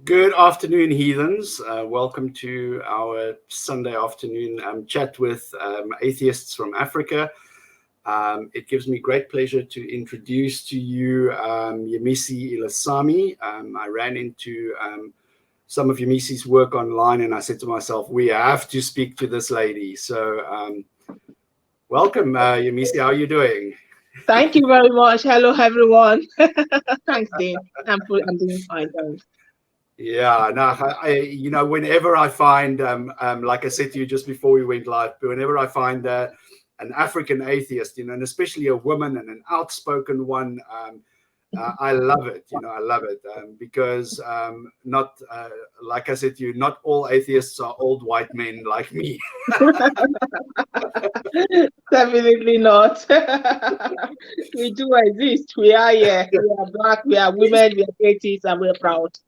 Good afternoon, heathens. Welcome to our Sunday afternoon chat with atheists from Africa. It gives me great pleasure to introduce to you Yemisi Ilesami. I ran into some of Yemisi's work online and I said to myself, we have to speak to this lady. So welcome, Yemisi. How are you doing? Thank you very much. Hello, everyone. Thanks, Dean. I'm doing fine, thanks. Yeah, no, whenever I find, like I said to you just before we went live, but whenever I find an African atheist, and especially a woman and an outspoken one, I love it. I love it because not, like I said to you, not all atheists are old white men like me. Definitely not. We do exist. We are here. We are black. We are women. We are atheists, and we're proud.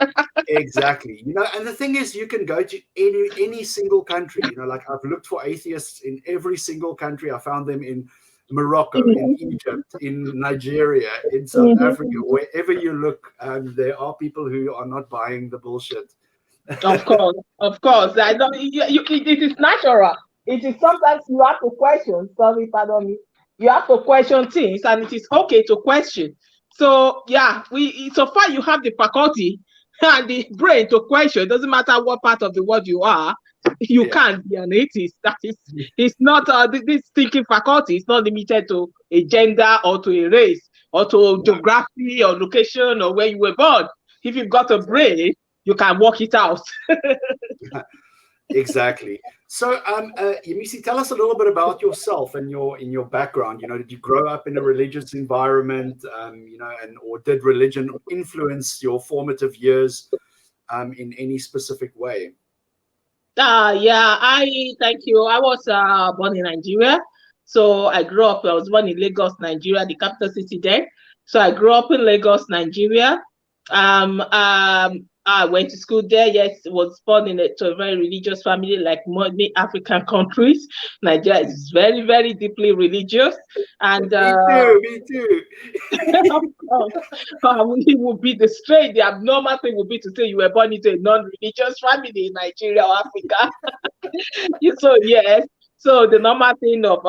Exactly. And the thing is, you can go to any single country. Like I've looked for atheists in every single country. I found them in Morocco, in Egypt, in Nigeria, in South Africa. Wherever you look, there are people who are not buying the bullshit. Of course. I know it is natural. It is sometimes you have to question. Sorry, pardon me. You have to question things, and it is okay to question. So yeah, so far you have the faculty and the brain to question. It doesn't matter what part of the world you are. You can't be an atheist. That is, it's not this thinking faculty. It's not limited to a gender or to a race or to geography or location or where you were born. If you've got a brain, you can work it out. Exactly. So, Yemisi, tell us a little bit about yourself and your background. Did you grow up in a religious environment? Or did religion influence your formative years in any specific way? Thank you. I was born in Nigeria. So I was born in Lagos, Nigeria, the capital city there. So I grew up in Lagos, Nigeria. I went to school there. Yes, was born to a very religious family, like many African countries. Nigeria is very, very deeply religious. And me too. It would be the abnormal thing would be to say you were born into a non-religious family in Nigeria or Africa. So yes. So the normal thing of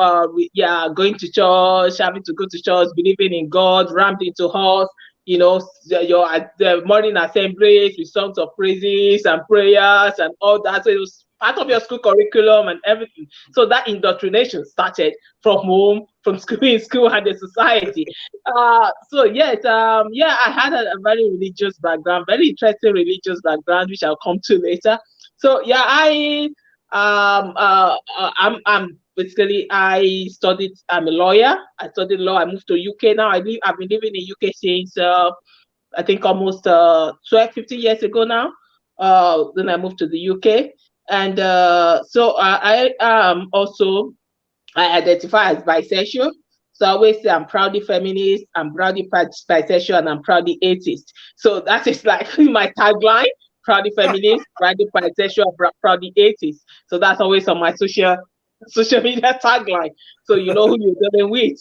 going to church, having to go to church, believing in God, rammed into us. The morning assemblies with songs of praises and prayers and all that. So it was part of your school curriculum and everything. So that indoctrination started from home, from school, in school and the society. I had a very religious background, very interesting religious background, which I'll come to later. So yeah, I'm a lawyer. I studied law. I moved to UK now. I've been living in UK since I think almost 15 years ago now. Then I moved to the UK. And so I identify as bisexual. So I always say I'm proudly feminist, I'm proudly bisexual, and I'm proudly atheist. So that is like my tagline: proudly feminist, proudly bisexual, proudly atheist. So that's always on my social media tagline, so you know who you're dealing with.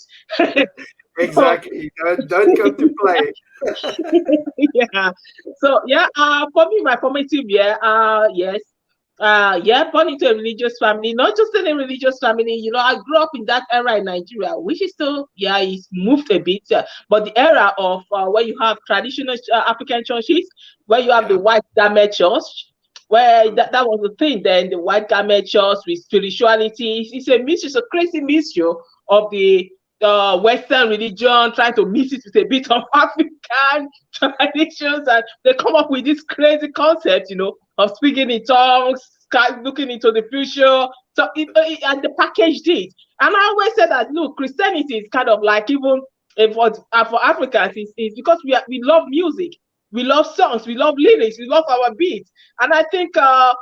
Exactly. Don't come to play. So for me, my formative year, born into a religious family, not just in a religious family. I grew up in that era in Nigeria, which is still it's moved a bit, but the era of where you have traditional African churches, where you have the white garment church. Where that was the thing then, the white garment church with spirituality. It's a crazy mixture of the Western religion trying to mix it with a bit of African traditions, and they come up with this crazy concept, of speaking in tongues, looking into the future. So and they packaged it. And I always say that, look, Christianity is kind of like, even for Africans, is because we love music. We love songs, we love lyrics, we love our beats. And I think the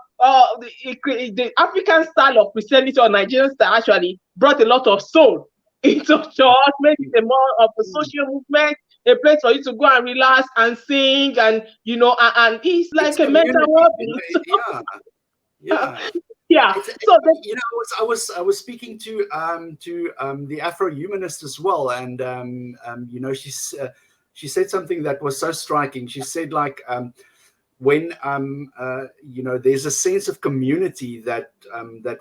African style of Christianity or Nigerian style actually brought a lot of soul into church, made it more of a social movement, a place for you to go and relax and sing, and and it's like a mental well-being. Yeah. So I was speaking to the Afro-humanist as well, and she said something that was so striking. She said, like, when there's a sense of community that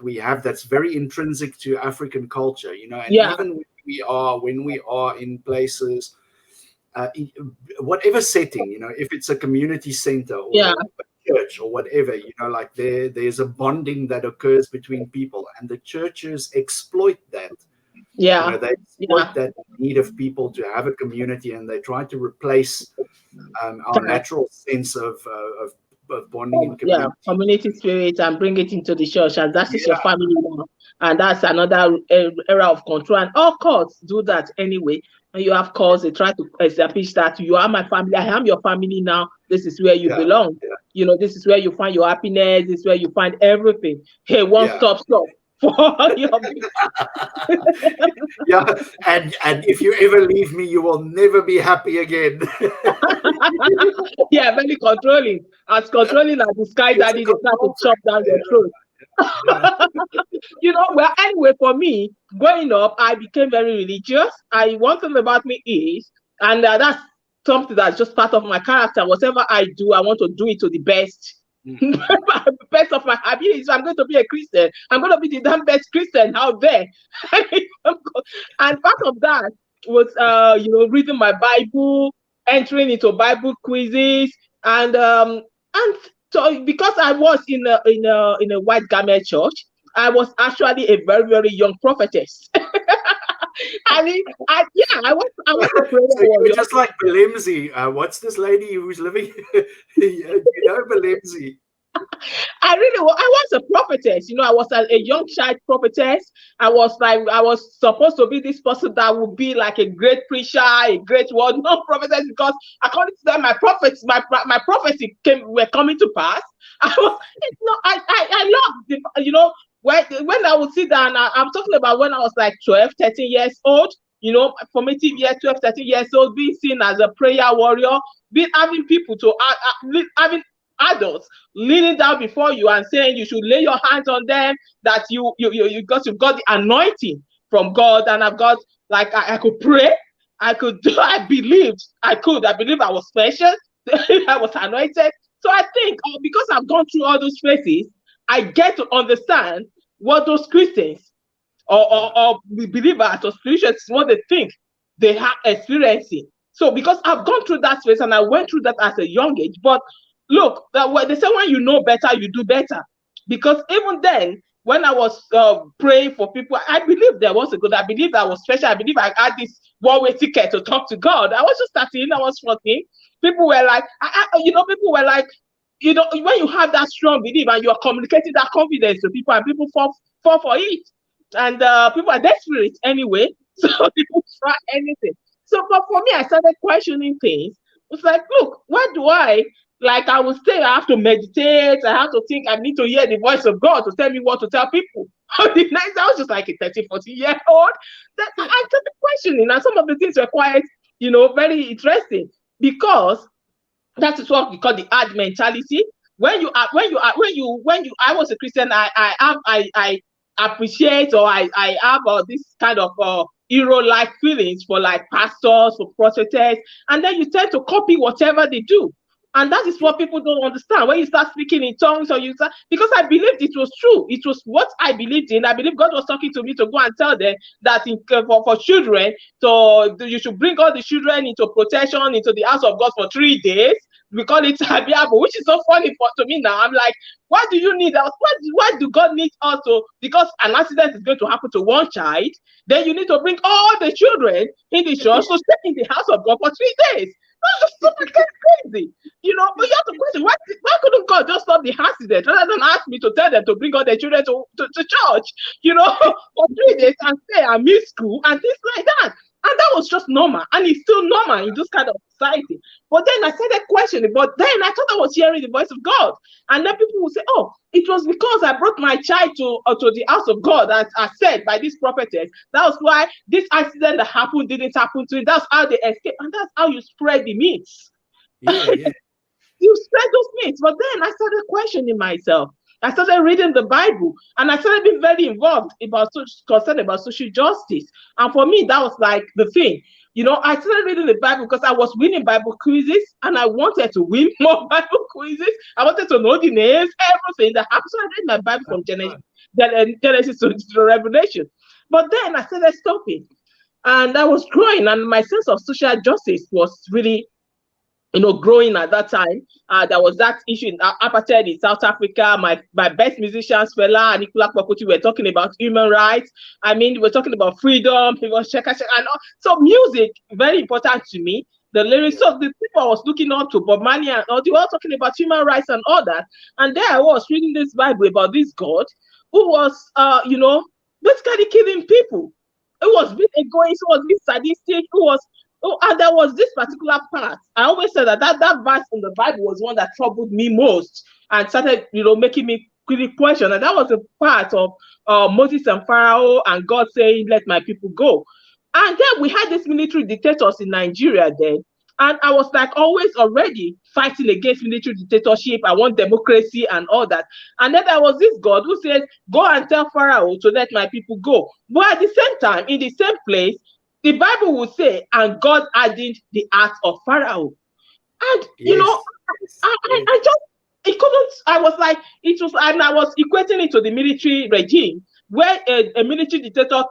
we have that's very intrinsic to African culture, and Yeah. even when we are in places, whatever setting, if it's a community center or Yeah. a church or whatever, like there's a bonding that occurs between people, and the churches exploit that. Yeah. They exploit that need of people to have a community, and they try to replace our natural sense of bonding in community. Yeah, community spirit, and bring it into the church, and that is your family now. And that's another era of control. And all cults do that anyway. And you have cults, they try to establish that you are my family, I am your family now. This is where you belong. This is where you find your happiness. This is where you find everything. Hey, one-stop shop for your and if you ever leave me, you will never be happy again. Yeah, very controlling. As controlling as the sky daddy, they try to chop down your throat. Well, anyway, for me, growing up, I became very religious. One thing about me is, and that's something that's just part of my character. Whatever I do, I want to do it to the best. Best of my abilities. I'm going to be a Christian. I'm going to be the damn best Christian out there. And part of that was, reading my Bible, entering into Bible quizzes, and so because I was in a white garment church, I was actually a very, very young prophetess. I was a prayer warrior. Just like Belemzi. What's this lady who's living? Belemzi. I was a prophetess. I was a young child prophetess. I was supposed to be this person that would be like a great preacher, a great word, not prophetess, because according to them, my prophecy were coming to pass. I love when I would sit down. I'm talking about when I was like 12, 13 years old. Formative year, 12, 13 years old, being seen as a prayer warrior, having people having adults leaning down before you and saying you should lay your hands on them, that you've got the anointing from God. And I've got, like, I could pray, I believed I was special. I was anointed. So I think because I've gone through all those phases, I get to understand what those Christians or believers or spiritualists, what they think they are experiencing. So because I've gone through that phase and I went through that at a young age, but look, they say when you know better, you do better. Because even then, when I was praying for people, I believed there was a God. I believed I was special. I believe I had this one-way ticket to talk to God. I was just 13, I was 14. People were like, when you have that strong belief and you are communicating that confidence to people, and people fall for it. And people are desperate anyway, so people try anything. So, but for me, I started questioning things. It's like, look, why do I would say I have to meditate, I have to think, I need to hear the voice of God to tell me what to tell people. The next, I was just like a 30, 40-year-old. That I started questioning, and some of the things were quite, very interesting, because that is what we call the hard mentality. I was a Christian, I appreciate, or I have this kind of hero-like feelings for like pastors, for prophets, and then you tend to copy whatever they do. And that is what people don't understand. When you start speaking in tongues, because I believed it was true. It was what I believed in. I believe God was talking to me to go and tell them that for children, so you should bring all the children into protection, into the house of God for 3 days. We call it Tabiabo, which is so funny to me now. I'm like, why do you need us? Why do God need us to? Because an accident is going to happen to one child, then you need to bring all the children in the church to stay in the house of God for 3 days. That's just super crazy, But you have to question, why couldn't God just stop the accident rather than ask me to tell them to bring all their children to church, for 3 days and stay and miss school and things like that? And that was just normal, and it's still normal in this kind of society. But then I started questioning, but then I thought I was hearing the voice of God. And then people will say, oh, it was because I brought my child to the house of God, as I said by this prophetess. That was why this accident that happened didn't happen to it. That's how they escaped. And that's how you spread the myths. Yeah. You spread those myths. But then I started questioning myself. I started reading the Bible, and I started being very involved concerned about social justice. And for me, that was like the thing. I started reading the Bible because I was winning Bible quizzes, and I wanted to win more Bible quizzes. I wanted to know the names, everything that happened. So I read my Bible from Genesis to Revelation. But then I started stopping, and I was growing, and my sense of social justice was really growing at that time. There was that issue in apartheid in South Africa. My best musicians, Fela and Nicola Kwakuti, were talking about human rights. I mean, we're talking about freedom. It was shaka shaka, and all. So music, very important to me. The lyrics of the people I was looking up to, Bob Marley and all, they were all talking about human rights and all that. And there I was reading this Bible about this God who was, basically killing people. It was being egoist, it was being sadistic, and there was this particular part. I always said that verse in the Bible was one that troubled me most and started, making me really question. And that was a part of Moses and Pharaoh and God saying, "Let my people go." And then we had these military dictators in Nigeria then. And I was like always already fighting against military dictatorship. I want democracy and all that. And then there was this God who said, "Go and tell Pharaoh to let my people go." But at the same time, in the same place, the Bible will say, "And God hardened the heart of Pharaoh." And Yes. I just, it couldn't. I was like, it was, and I was equating it to the military regime, where a military dictator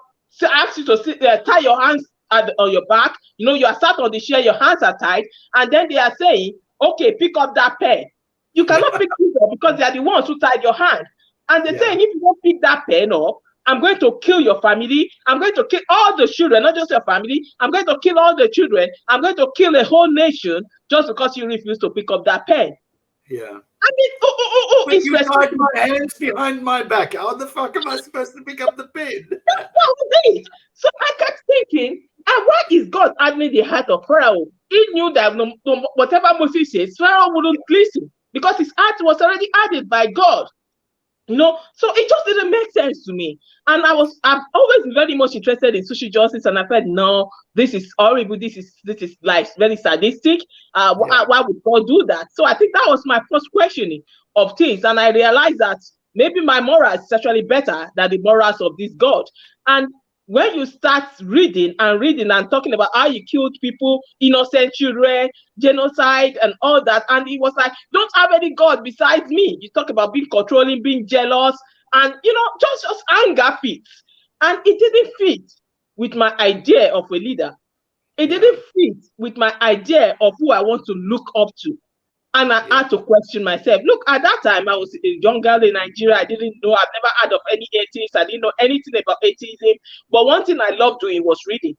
asks you to tie your hands on your back. You are sat on the chair, your hands are tied, and then they are saying, "Okay, pick up that pen." You cannot pick it up because they are the ones who tied your hand, and they're saying, "If you don't pick that pen up, I'm going to kill your family. I'm going to kill all the children, not just your family. I'm going to kill all the children. I'm going to kill a whole nation just because you refuse to pick up that pen." Yeah. I mean, but you tied my hands behind my back. How the fuck am I supposed to pick up the pen? That's what we did. So I kept thinking, and why is God hardening the heart of Pharaoh? He knew that whatever Moses says, Pharaoh wouldn't listen because his heart was already hardened by God. So it just didn't make sense to me. And I've always been very much interested in social justice, and I felt, no, this is horrible. This is like very sadistic. Why would God do that? So I think that was my first questioning of things, and I realized that maybe my morals is actually better than the morals of this God. And when you start reading and talking about how you killed people, innocent children, genocide and all that, and it was like, don't have any God besides me. You talk about being controlling, being jealous, and just anger fits. And it didn't fit with my idea of a leader. It didn't fit with my idea of who I want to look up to. And I had to question myself. Look, at that time, I was a young girl in Nigeria. I didn't know, I've never heard of any atheists. I didn't know anything about atheism. But one thing I loved doing was reading.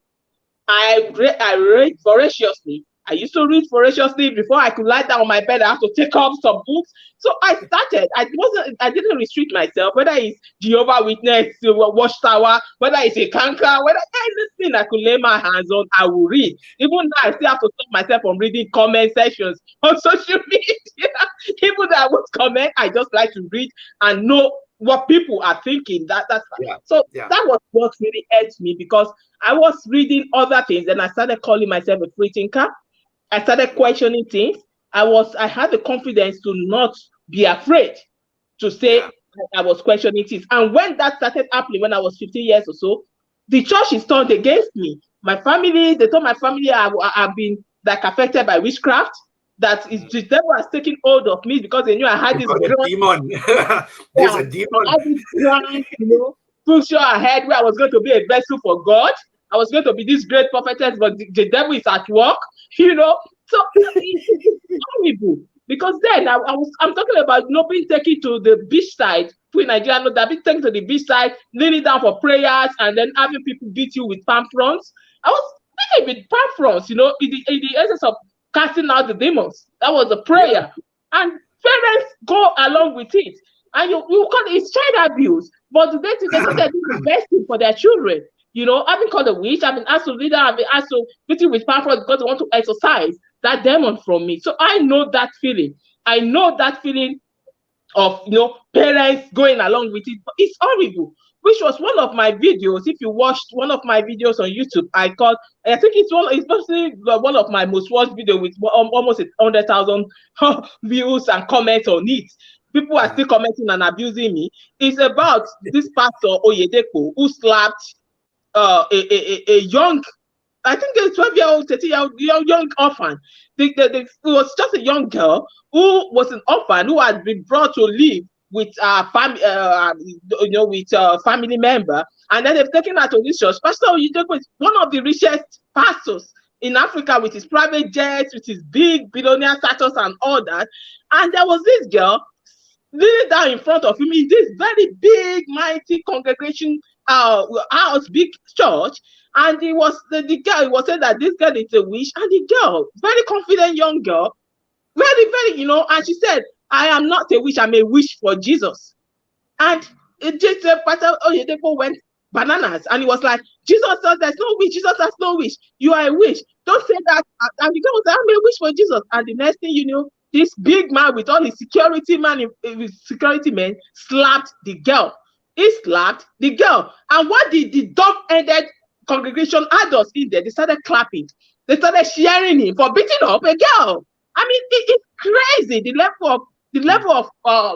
I read voraciously. I used to read voraciously. Before I could lie down on my bed, I had to take up some books. So I started. I didn't restrict myself, whether it's Jehovah Witness, Watchtower, whether it's a canker, whether anything I could lay my hands on, I will read. Even now, I still have to stop myself from reading comment sections on social media. Even though I won't comment, I just like to read and know what people are thinking. That was what really helped me, because I was reading other things, and I started calling myself a free thinker. I started questioning things. I had the confidence to not be afraid to say I was questioning things. And when that started happening, when I was 15 years or so, the church is turned against me. They told my family I've been like affected by witchcraft. That is, the devil has taken hold of me because they knew I had this demon. There's a demon. I had this grand, future ahead where I was going to be a vessel for God. I was going to be this great prophetess, but the devil is at work, So it's horrible, because then I'm talking about being taken to the beach side. In Nigeria, that being taken to the beach side, kneeling down for prayers, and then having people beat you with palm fronds. I was beating with palm fronds, in the essence of casting out the demons. That was a prayer, and parents go along with it, and you call it child abuse. But they think they're doing the best thing for their children. I've been called a witch. I've been asked to lead her. I've been asked to beat you with power because they want to exorcise that demon from me. So I know that feeling. I know that feeling of parents going along with it. But it's horrible. Which was one of my videos. If you watched one of my videos on YouTube, I think it's mostly one of my most watched videos with almost 100,000 views and comments on it. people are still commenting and abusing me. It's about this pastor Oyedepo who slapped a young, I think a 12-year-old, 13-year-old young orphan. It was just a young girl who was an orphan who had been brought to live with family member, and then they've taken her to this church. Pastor Oyedepo is one of the richest pastors in Africa with his private jets, with his big billionaire status and all that. And there was this girl kneeling down in front of him in this very big, mighty congregation house, big church. And it was the girl, it was said that this girl is a witch, and the girl, very confident young girl, very, and she said, I am not a witch, I'm a witch for Jesus. And it just Pastor Oyedepo went bananas, and he was like, Jesus says there's no witch, Jesus has no witch, you are a witch, don't say that. And the girl was like, I'm a witch for Jesus. And the next thing you know, this big man with all his security men slapped the girl. He slapped the girl. And what did the dog-headed congregation adults in there? They started clapping. They started cheering him for beating up a girl. I mean, it's crazy the level of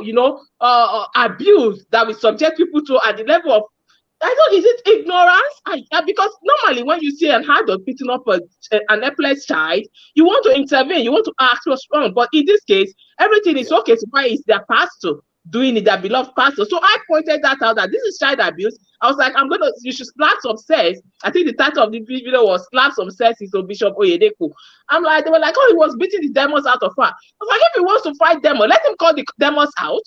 abuse that we subject people to, at the level of, I don't, is it ignorance? Because normally when you see an adult beating up an helpless child, you want to intervene, you want to ask what's wrong. But in this case, everything is okay. So why is their pastor doing it, their beloved pastor? So I pointed that out, that this is child abuse. I was like, you should slap some sense. I think the title of the video was Slap Some Sense to Bishop Oyedepo. I'm like, they were like, oh, he was beating the demons out of her. I was like, if he wants to fight demons, let him call the demons out.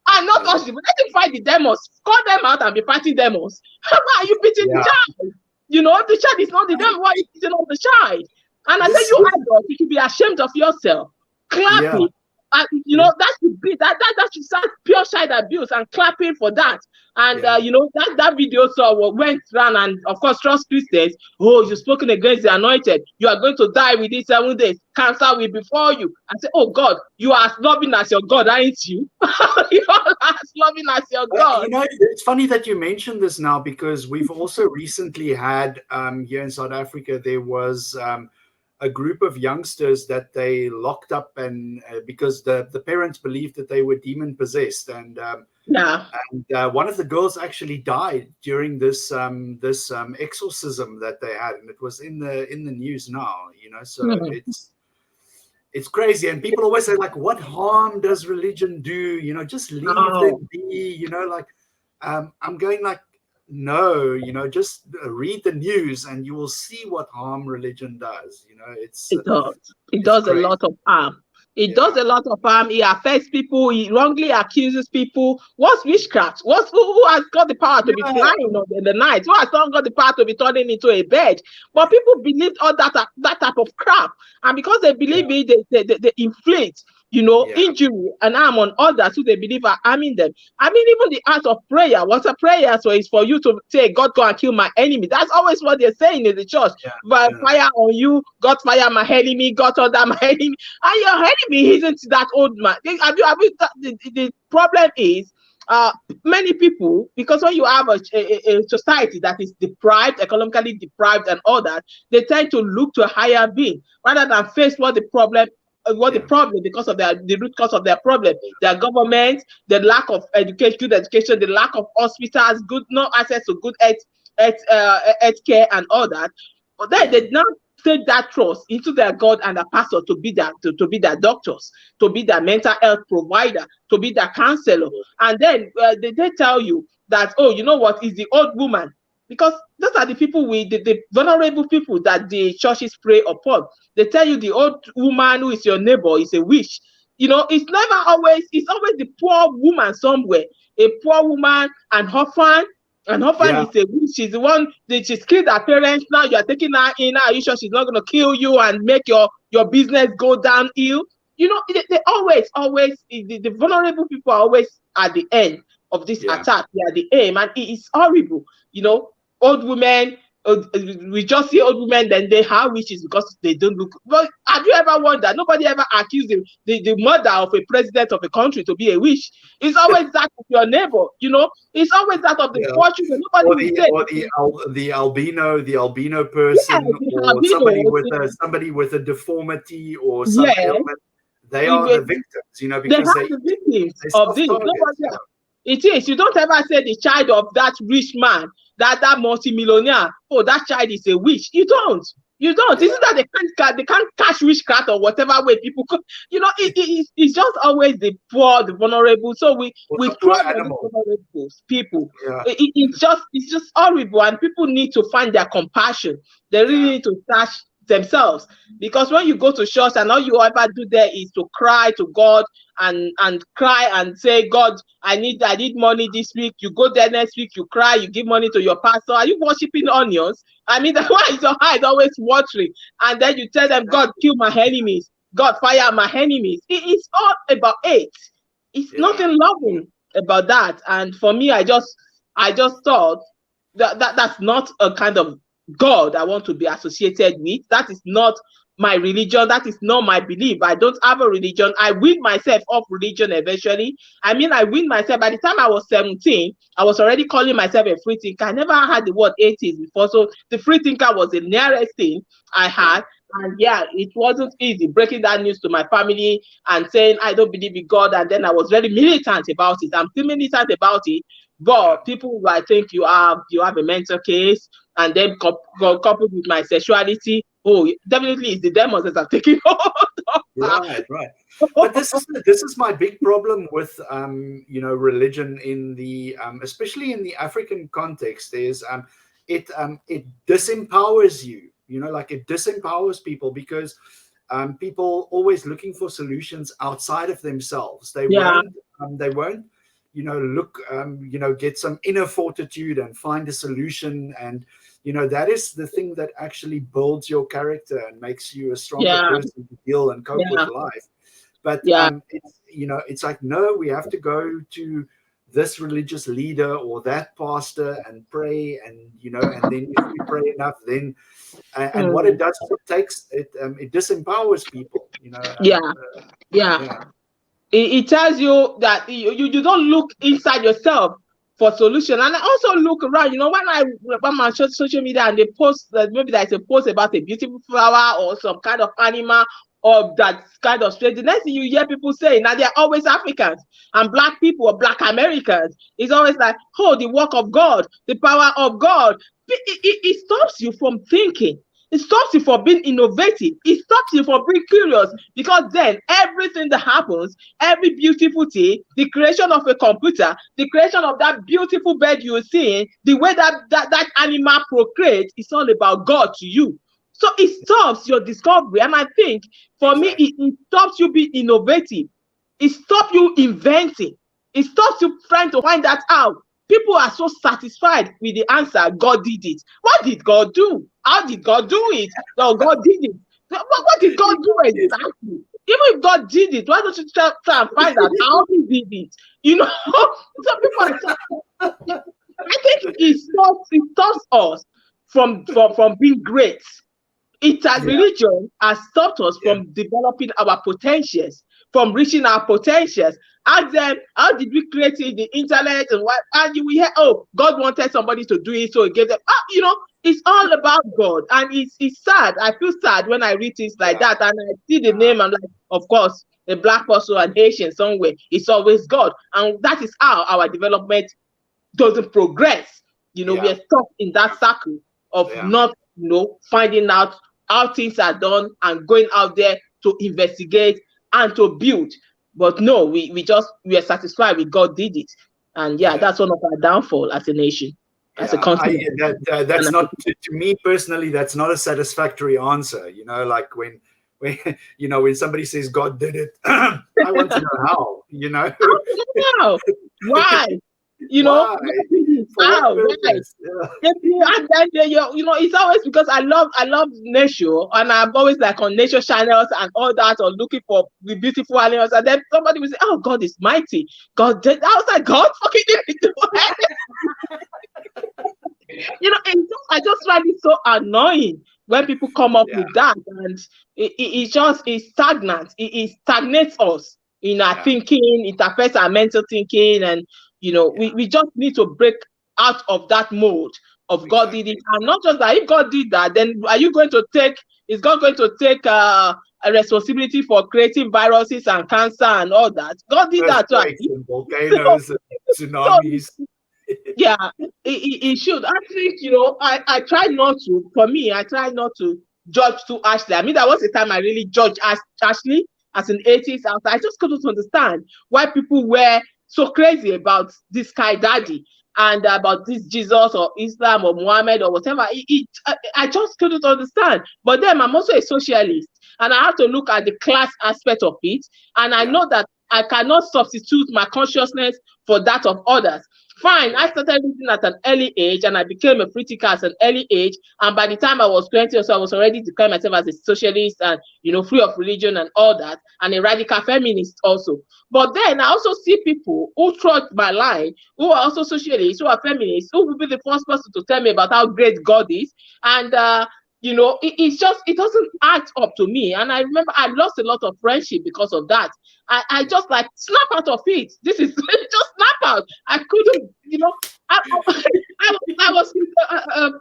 And not us, but let him fight the demons. Call them out and be fighting demons. Why are you beating the child? The child is not the demon. Why are you beating up the child? And I said, you adults, you should be ashamed of yourself. Clapping. And that should be that should start pure child abuse, and clapping for that. And that video went around, and of course trust Christians. Oh, you've spoken against the anointed, you are going to die within 7 days, cancer will befall you. I say, oh God, you are as loving as your God, aren't you? You are as loving as your God. It's funny that you mentioned this now, because we've also recently had here in South Africa, there was a group of youngsters that they locked up, and because the parents believed that they were demon possessed, and one of the girls actually died during this exorcism that they had, and it was in the news now. So it's crazy, and people always say, like, what harm does religion do? Just leave them be. I'm going like, no, just read the news and you will see what harm religion does. It does a lot of harm. It does a lot of harm. It affects people. It wrongly accuses people. What's witchcraft? Who has got the power to be flying in the night? Who has not got the power to be turning into a bed? But people believe all that type of crap, and because they believe it, they inflict injury and harm on others who they believe are harming them. I mean, even the act of prayer. What's a prayer? So it's for you to say, God, go and kill my enemy. That's always what they're saying in the church. Fire on you, God fire my enemy, God order my enemy. And your enemy isn't that old man. The problem is, many people, because when you have a society that is deprived, economically deprived and all that, they tend to look to a higher being rather than face what the problem, because of the root cause of their problem, their government, the lack of good education, the lack of hospitals, no access to good health care and all that. But then they now take that trust into their God and their pastor to be their doctors, to be their mental health provider, to be their counselor. And then they tell you that, oh, you know what, is the old woman. Because those are the people the vulnerable people that the churches prey upon. They tell you the old woman who is your neighbor is a witch. It's always the poor woman somewhere. A poor woman, an orphan. An orphan is a witch. She's the one that she's killed her parents. Now you are taking her in. Are you sure she's not going to kill you and make your business go downhill? They always, the vulnerable people are always at the end of this attack. They are the aim, and it is horrible. Old women, we just see old women, then they have witches because they don't look. But have you ever wondered? Nobody ever accused the mother of a president of a country to be a witch. It's always that of your neighbor. It's always that of the poor children. The albino person, or somebody with a deformity or some ailment. they are the victims, you know, they because have the victims they of this. self-target. It is. You don't ever say the child of that rich man, that multi-millionaire, oh, that child is a witch. You don't. You don't. Yeah. Isn't that they can't catch witchcraft or whatever way people could, you know, it's just always the poor, the vulnerable. So we throw vulnerable people. Yeah. It's just horrible, and people need to find their compassion. They really need to touch themselves, because when you go to church and all you ever do there is to cry to God and cry and say, God, I need money this week. You go there next week, you cry, you give money to your pastor. Are you worshiping onions? I mean, that's why your eyes always watering. And then you tell them, God, kill my enemies. God, fire my enemies. It's all about hate. It's nothing loving about that. And for me, I just thought that's not a kind of God I want to be associated with. That is not my religion. That is not my belief. I don't have a religion. I wean myself off religion eventually. I mean, I wean myself. By the time I was 17, I was already calling myself a free thinker. I never had the word atheist before. So the free thinker was the nearest thing I had. And yeah, it wasn't easy breaking that news to my family and saying, I don't believe in God. And then I was very militant about it. I'm still militant about it. But people who I think you have a mental case, and then coupled with my sexuality, oh, definitely it's the demons that are taking hold. Right. But this is my big problem with you know, religion in the especially in the African context, is it disempowers you. You know, like it disempowers people, because people always looking for solutions outside of themselves. They won't, you know, look, you know, get some inner fortitude and find a solution. And, you know, that is the thing that actually builds your character and makes you a stronger person to deal and cope with life. But, it's, you know, it's like, no, we have to go to this religious leader or that pastor and pray. And, you know, and then if we pray enough, then, and what it does, it disempowers people, you know. It tells you that you don't look inside yourself for solution. And I also look around, you know, when I'm on social media and they post that maybe there's a post about a beautiful flower or some kind of animal or that kind of strange. The next thing you hear people saying, now they're always Africans and Black people or Black Americans. It's always like, oh, the work of God, the power of God. It stops you from thinking. It stops you from being innovative. It stops you from being curious, because then everything that happens, every beautiful thing, the creation of a computer, the creation of that beautiful bird you're seeing, the way that animal procreates, it's all about God to you. So it stops your discovery. And I think for me, it stops you being innovative. It stops you inventing. It stops you trying to find that out. People are so satisfied with the answer, God did it. What did God do? How did God do it? No, God did it. What did God do exactly? Even if God did it, why don't you try and find out how he did it? You know, some people are just, I think it stops us from being great. Religion has stopped us from developing our potentials, from reaching our potentials. Ask them, how did we create the internet and what? And you will hear, oh, God wanted somebody to do it, so he gave them. You know, it's all about God, and it's sad. I feel sad when I read things like that, and I see the name. I'm like, of course, a Black person, an Asian somewhere. It's always God, and that is how our development doesn't progress. You know, we are stuck in that circle of not, you know, finding out how things are done and going out there to investigate and to build. But no, we are satisfied with God did it. And that's one of our downfall as a nation, as a country. That's not, to me personally, that's not a satisfactory answer. You know, like when you know, when somebody says God did it, I want to know how, you know. Why? You know, how? Right. And then you know, it's always because I love nature, and I'm always like on nature channels and all that, or looking for the beautiful animals, and then somebody will say, "Oh, God is mighty. God did." I was like, "God fucking did it." You know, and I just find it so annoying when people come up with that, and it stagnant. It stagnates us in our thinking. It affects our mental thinking, and you know, we just need to break out of that mode of God did it. And not just that, if God did that, then are you going to take, is God going to take a responsibility for creating viruses and cancer and all that. God did that too. And volcanoes and tsunamis. Yeah, it should. I think, you know, I try not to, for me, I try not to judge too harshly. I mean, there was a time I really judged harshly as an atheist. I just couldn't understand why people were so crazy about this guy daddy and about this Jesus or Islam or Muhammad or whatever. I just couldn't understand. But then I'm also a socialist, and I have to look at the class aspect of it. And I know that I cannot substitute my consciousness for that of others. Fine, I started reading at an early age, and I became a free thinker at an early age. And by the time I was 20 or so, I was already declaring myself as a socialist and, you know, free of religion and all that, and a radical feminist also. But then I also see people who trod my line, who are also socialists, who are feminists, who will be the first person to tell me about how great God is. And, you know, it doesn't add up to me. And I remember I lost a lot of friendship because of that. I just like snap out of it. This is just snap out. I couldn't, you know, I was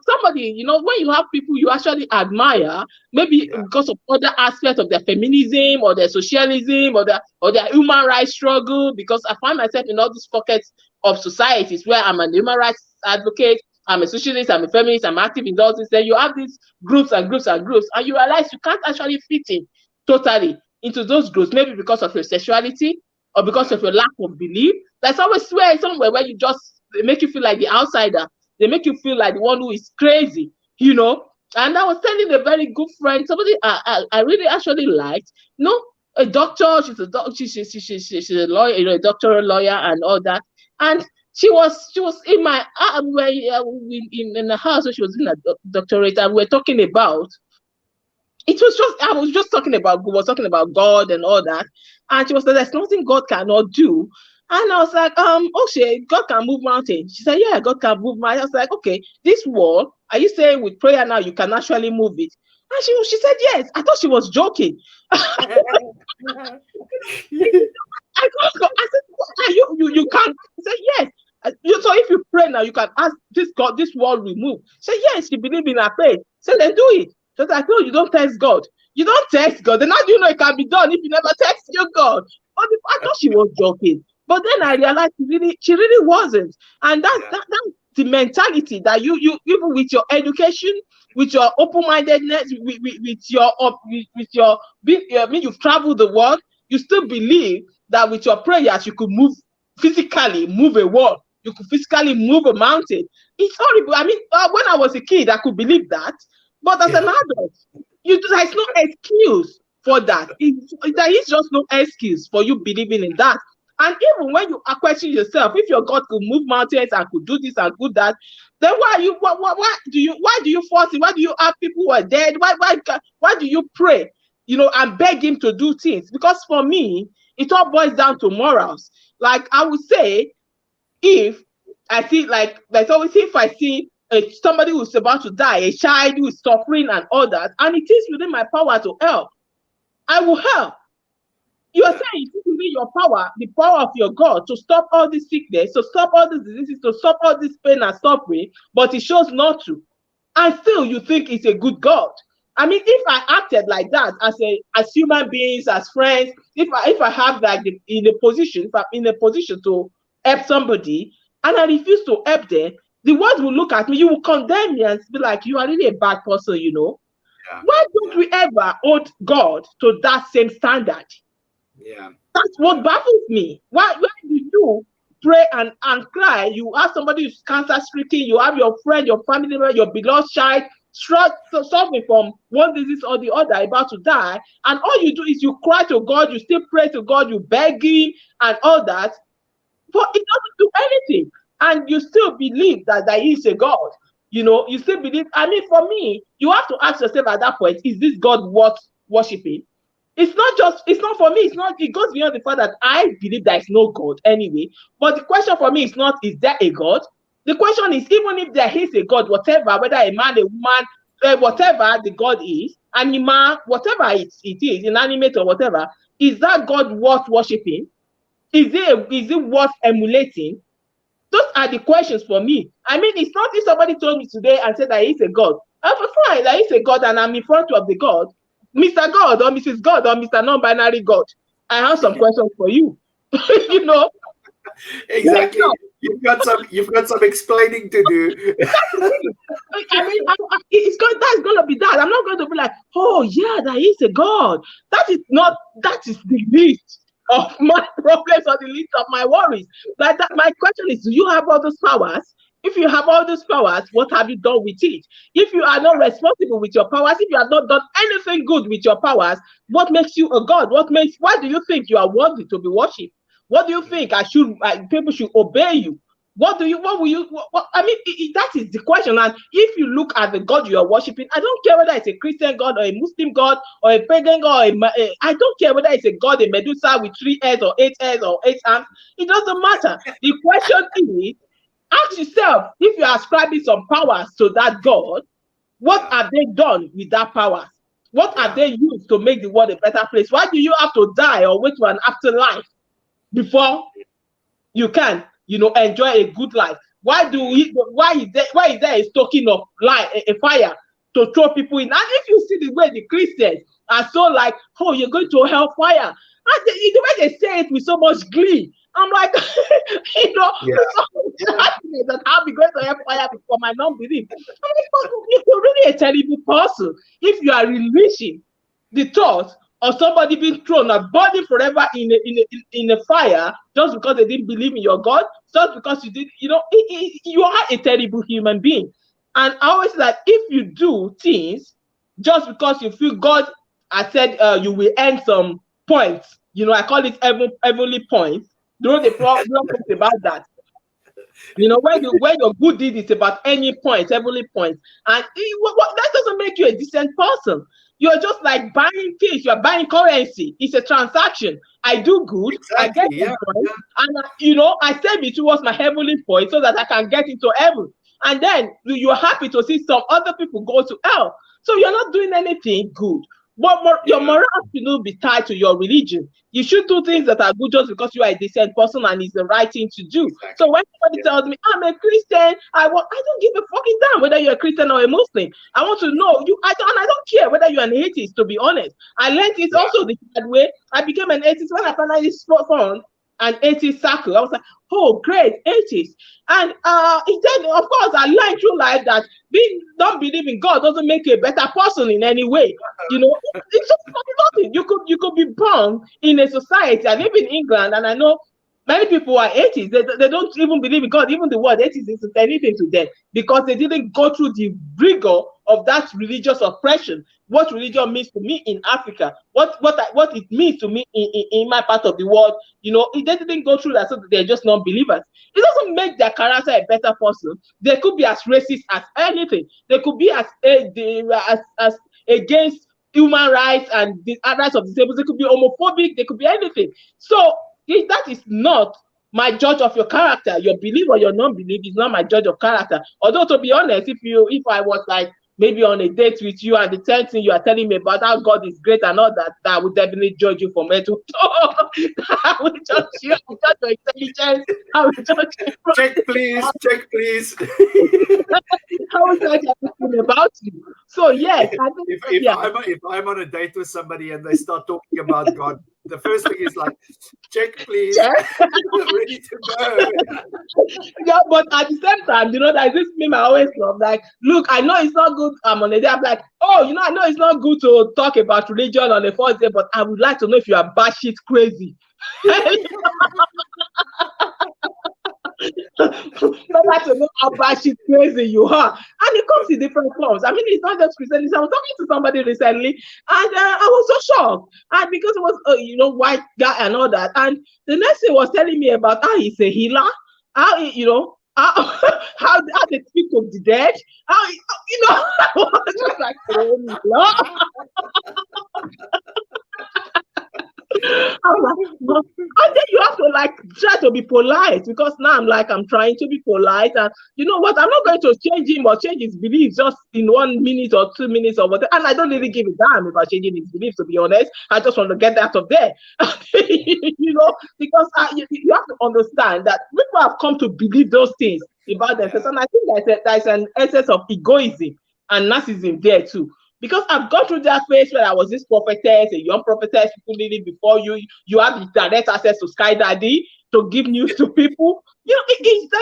somebody, you know, when you have people you actually admire, maybe because of other aspects of their feminism or their socialism or their human rights struggle, because I find myself in all these pockets of societies where I'm an human rights advocate, I'm a socialist, I'm a feminist, I'm active in all this. Then you have these groups and groups and groups, and you realize you can't actually fit in totally into those groups, maybe because of your sexuality or because of your lack of belief. There's always somewhere where you just, they make you feel like the outsider. They make you feel like the one who is crazy, you know. And I was telling a very good friend, somebody I really actually liked, you know, a doctor. She's a doctor. She's a lawyer, you know, a doctoral lawyer and all that. And she was in my in the house where she was in a doctorate, and we were talking about. It was just, I was just talking about God and all that. And she was like, there's nothing God cannot do. And I was like, okay, God can move mountains. She said, yeah, God can move mountains. I was like, okay, this wall, are you saying with prayer now you can actually move it? And she said, yes. I thought she was joking. I said, you can. She said, yes. So if you pray now, you can ask this God, this wall removed. She said, yes, she believed in her faith. So then do it. Just like, no, you don't text God. You don't text God. Then how do you know it can be done if you never text your God? But I thought she was joking. But then I realized she really wasn't. And that's the mentality that you even with your education, with your open-mindedness, with your I mean, you've traveled the world, you still believe that with your prayers you could physically move a wall. You could physically move a mountain. It's horrible. I mean, when I was a kid, I could believe that. But as an adult, there's no excuse for that. There is just no excuse for you believing in that. And even when you are questioning yourself, if your God could move mountains and could do this and do that, then why do you force it? Why do you have people who are dead? Why do you pray, you know, and beg him to do things? Because for me, it all boils down to morals. Like I would say, if I see, like there's always, if I see somebody who's about to die, a child who is suffering and all that, and it is within my power to help, I will help. You are saying it is within your power, the power of your God, to stop all this sickness, to stop all these diseases, to stop all this pain and suffering, but it shows not to. And still you think it's a good God. I mean, if I acted like that as human beings, as friends, if I have like if I'm in a position to help somebody and I refuse to help them, the world will look at me, you will condemn me and be like, you are really a bad person, you know. Why don't we ever hold God to that same standard? That's what baffles me. Why do you pray and cry? You have somebody who's cancer stricken, you have your friend, your family member, your beloved child suffering from one disease or the other, about to die, and all you do is you cry to God, you still pray to God, you beg him and all that, but it doesn't do anything. And you still believe that there is a God. You know, you still believe. I mean, for me, you have to ask yourself at that point, is this God worth worshiping? It's not for me, it goes beyond the fact that I believe there is no God anyway. But the question for me is not, is there a God? The question is, even if there is a God, whatever, whether a man, a woman, whatever the God is, animal, whatever it is, inanimate or whatever, is that God worth worshiping? Is it worth emulating? Those are the questions for me. I mean, it's not if somebody told me today and said that he's a God. I'm fine, that he's a God and I'm in front of the God. Mr. God or Mrs. God or Mr. Non-binary God, I have some questions for you. You know, Exactly. You've got some explaining to do. I mean, it's going. That's going to be that. I'm not going to be like, oh yeah, there is a God. That is not. That is the least of my problems or the least of my worries. Like that. My question is, do you have all those powers? If you have all those powers, what have you done with it? If you are not responsible with your powers, if you have not done anything good with your powers, what makes you a God? Why do you think you are worthy to be worshipped? What do you think people should obey you? What will you, I mean, that is the question. And if you look at the God you are worshiping, I don't care whether it's a Christian God or a Muslim God or a pagan God, I don't care whether it's a God, a Medusa with 3 heads or 8 heads or 8 arms. It doesn't matter. The question is, ask yourself, if you are ascribing some powers to that God, what have they done with that power? What have they used to make the world a better place? Why do you have to die or wait for an afterlife before you can, enjoy a good life? Why is there a stoking of a fire to throw people in? And if you see the way the Christians are so like, oh, you're going to hellfire, and the way they say it with so much glee, I'm like, that I'll be going to hellfire for my non-belief. You're really a terrible person if you are releasing the thought of somebody being thrown a body forever in a fire just because they didn't believe in your God, just because you did, you are a terrible human being. And I always say that if you do things just because you feel God has said you will earn some points, I call it heavenly points. The problem about that. When your good deed is about any points, heavenly points, and that doesn't make you a decent person. You're just like buying things. You're buying currency. It's a transaction. I do good. Exactly, I get points, and I send it towards my heavenly point so that I can get into heaven. And then you're happy to see some other people go to hell. So you're not doing anything good. But your morale should not be tied to your religion. You should do things that are good just because you are a decent person and it's the right thing to do. Exactly. So when somebody tells me I'm a Christian, I don't give a fucking damn whether you're a Christian or a Muslim. I want to know you. I don't care whether you're an atheist. To be honest, I learned it also the hard way. I became an atheist when I finally found an atheist circle. I was like, oh, great, atheist. And then, of course, I learned through life that don't believe in God doesn't make you a better person in any way. It's just nothing. You could be born in a society. I live in England, and I know many people are atheists. They don't even believe in God. Even the word atheist isn't anything to them because they didn't go through the rigor of that religious oppression. What religion means to me in Africa, what it means to me in my part of the world, they didn't go through that, so they're just non-believers. It doesn't make their character a better person. They could be as racist as anything. They could be as against human rights and the rights of disabled. They could be homophobic. They could be anything. So that is not my judge of your character. Your belief or your non-belief is not my judge of character. Although, to be honest, if I was like maybe on a date with you and the 10th thing you are telling me about how God is great and all that, I would definitely judge you from head to toe. I will judge you. I will judge your intelligence. I will judge you. Check please. I will judge everything about you. So yes, I think if I'm on a date with somebody and they start talking about God, the first thing is like, check please. Ready to go. Yeah, but at the same time, there's this meme I always love. Like, look, I know it's not good. I'm on a day. I'm like, I know it's not good to talk about religion on the first day, but I would like to know if you are batshit crazy. I'd like to know how batshit crazy you are. And it comes in different forms. I mean, it's not just Christianity. I was talking to somebody recently, and I was so shocked. And because it was, white guy and all that. And the next thing was telling me about how he's a healer, how how they speak of the dead, how I was just like, oh Lord. And then you have to try to be polite, because now I'm trying to be polite, and you know what, I'm not going to change him or change his beliefs just in 1 minute or 2 minutes or whatever. And I don't really give a damn about changing his beliefs, to be honest. I just want to get out of there. Because you have to understand that people have come to believe those things about themselves. And I think there's an essence of egoism and narcissism there too. Because I've gone through that phase where I was this prophetess, a young prophetess, people living before you. You have the direct access to Sky Daddy to give news to people. You know, it's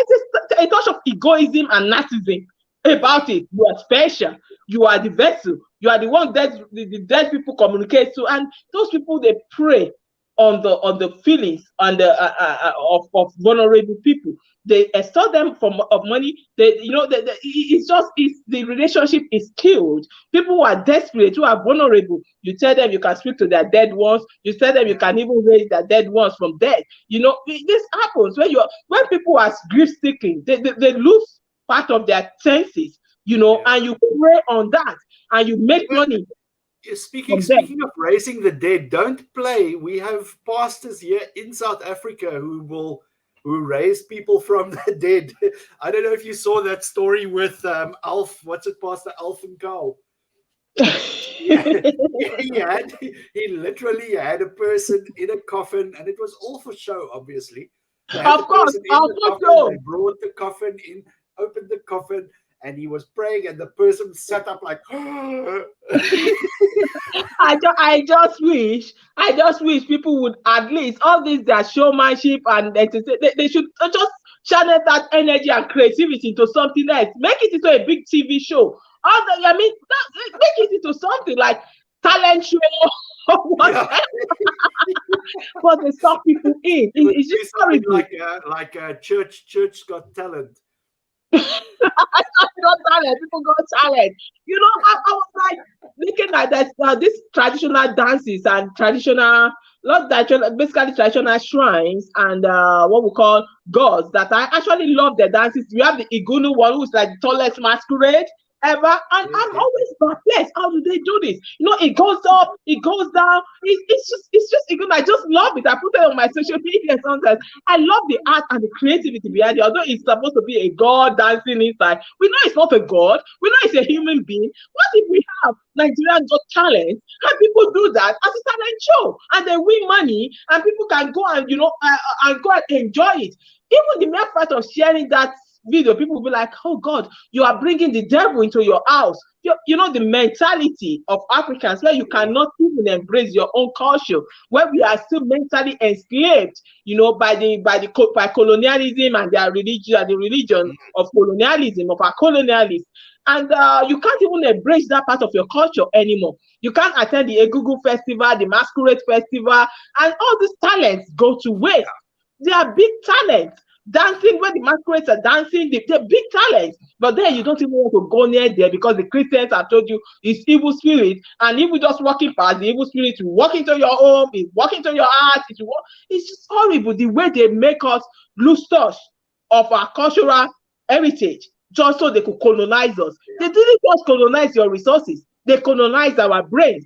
a touch of egoism and narcissism about it. You are special. You are the vessel. You are the one that the dead people communicate to, and those people, they prey on the feelings and of vulnerable people. They extort them of money. It's the relationship is killed. People who are desperate, who are vulnerable, you tell them you can speak to their dead ones. You tell them you can even raise their dead ones from death. This happens when people are grief seeking. They lose part of their senses. And you prey on that, and you make money. Speaking of raising the dead, don't play. We have pastors here in South Africa who raise people from the dead. I don't know if you saw that story with Pastor Alf and Carl. He literally had a person in a coffin, and it was all for show, obviously. Of course, they brought the coffin in, opened the coffin, and he was praying, and the person sat up like. I just wish people would at least all this their showmanship and they should just channel that energy and creativity into something else. Make it into a big TV show. Make it into something like talent show or whatever. But they suck people in. It's just horrible. Like Church Got Talent. People got talent. I was like looking at that these traditional dances and basically traditional shrines and what we call gods that I actually love their dances. We have the Igunu one, who's like the tallest masquerade ever, and I'm always perplexed. How do they do this? It goes up, it goes down. It's just Igunu. I just love it. I put it on my social media sometimes. I love the art and the creativity behind it. Although it's supposed to be a god dancing inside, we know it's not a god. We know it's a human being. What if we have Nigerian God Talent and people do that as a talent show and they win money and people can go and and go and enjoy it? Even the mere fact of sharing that video, people will be like, oh God, you are bringing the devil into your house. The mentality of Africans where you cannot even embrace your own culture, where we are still mentally enslaved, by colonialism and their religion, and the religion of colonialism, of our colonialists. And you can't even embrace that part of your culture anymore. You can't attend the Egungun festival, the masquerade festival, and all these talents go to waste. They are big talents. Dancing, when the masquerades are dancing, they're big talents. But then you don't even want to go near there because the Christians have told you it's evil spirit. And if we just walking past, the evil spirit will walk into your home, it walk into your heart. It's just horrible the way they make us lose touch of our cultural heritage just so they could colonize us. They didn't just colonize your resources. They colonized our brains.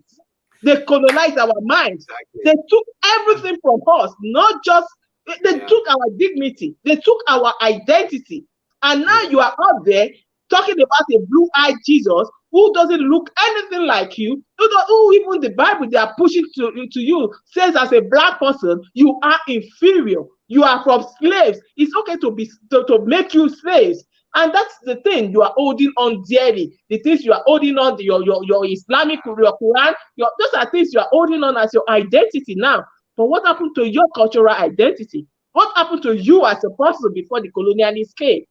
They colonized our minds. They took everything from us, not just they took our dignity, they took our identity, and now you are out there talking about a blue-eyed Jesus who doesn't look anything like you, who even the Bible they are pushing to you says as a black person you are inferior, you are from slaves. It's okay to make you slaves, and that's the thing you are holding on dearly. The things you are holding on, your Islamic, your Quran, those are things you are holding on as your identity now. But what happened to your cultural identity? What happened to you as a person before the colonialists came?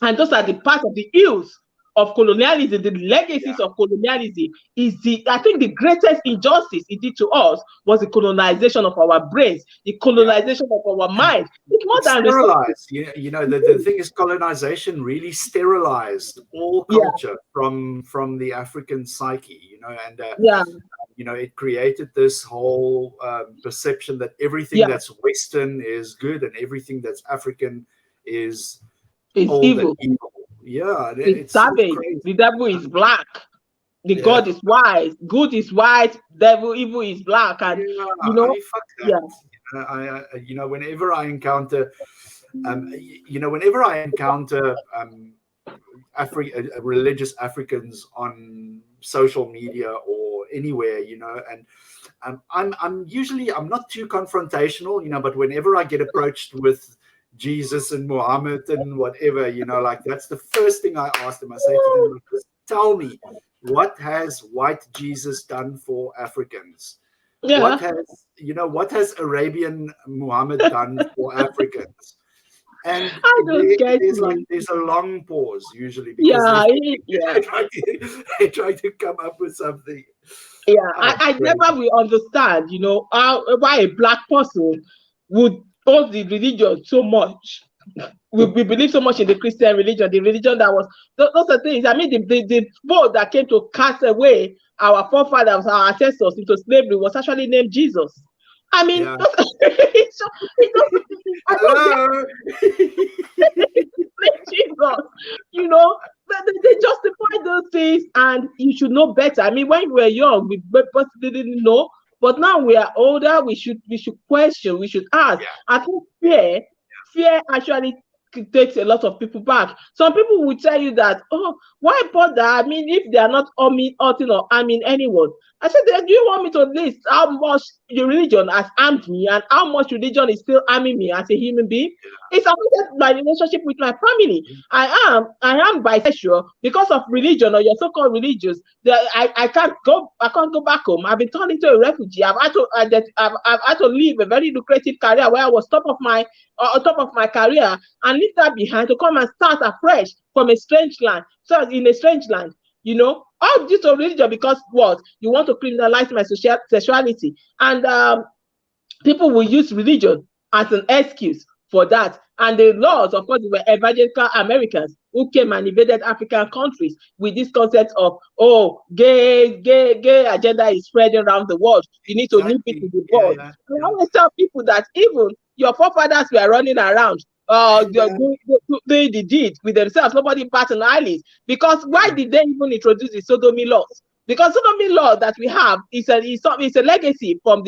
And those are the part of the ills of colonialism, the legacies of colonialism. I think the greatest injustice it did to us was the colonization of our brains, the colonization of our mind. It's more than sterilized. The thing is, colonization really sterilized all culture from the African psyche. It created this whole perception that everything that's Western is good and everything that's African is evil. Yeah, it's savage. The devil is black. The God is white. Good is white. Devil, evil is black. And fuck that. Whenever I encounter, religious Africans on social media or anywhere, and I'm not too confrontational, but whenever I get approached with Jesus and Muhammad and whatever, that's the first thing I ask them. I say to them, tell me, what has white Jesus done for Africans? What Yeah. has, what has Arabian Muhammad done for Africans? And I don't get it. there's a long pause usually because Yeah, yeah. they try to come up with something. Yeah, Oh, I great. never will understand, why a black person would hold the religion so much. We believe so much in the Christian religion, the religion that was, those are things. I mean, the boat that came to cast away our forefathers, our ancestors into slavery was actually named Jesus. I mean, Yeah. it doesn't, I don't get Hello. Jesus, they justify those things, and you should know better. I mean, when we were young, we possibly didn't know, but now we are older. We should question. We should ask. Yeah. I think fear actually takes a lot of people back. Some people will tell you that, oh, why bother? I mean, if they are not hurting or harming anyone. I said, do you want me to list how much the religion has harmed me and how much religion is still harming me as a human being? It's affected my relationship with my family. I am bisexual because of religion or your so-called religious. I can't go back home. I've been turned into a refugee. I've had to leave a very lucrative career where I was top of my on top of my career and leave that behind to come and start afresh from a strange land. So in a strange land, all due to religion, because what? You want to criminalize my sexuality. And people will use religion as an excuse for that. And the laws, of course, were evangelical Americans who came and invaded African countries with this concept of, oh, gay agenda is spreading around the world. You need to nip it to the bud. Yeah. I always tell people that even your forefathers were running around doing the deed with themselves. Nobody bat an eyelid. Because why did they even introduce the sodomy laws? Because sodomy law that we have is a legacy from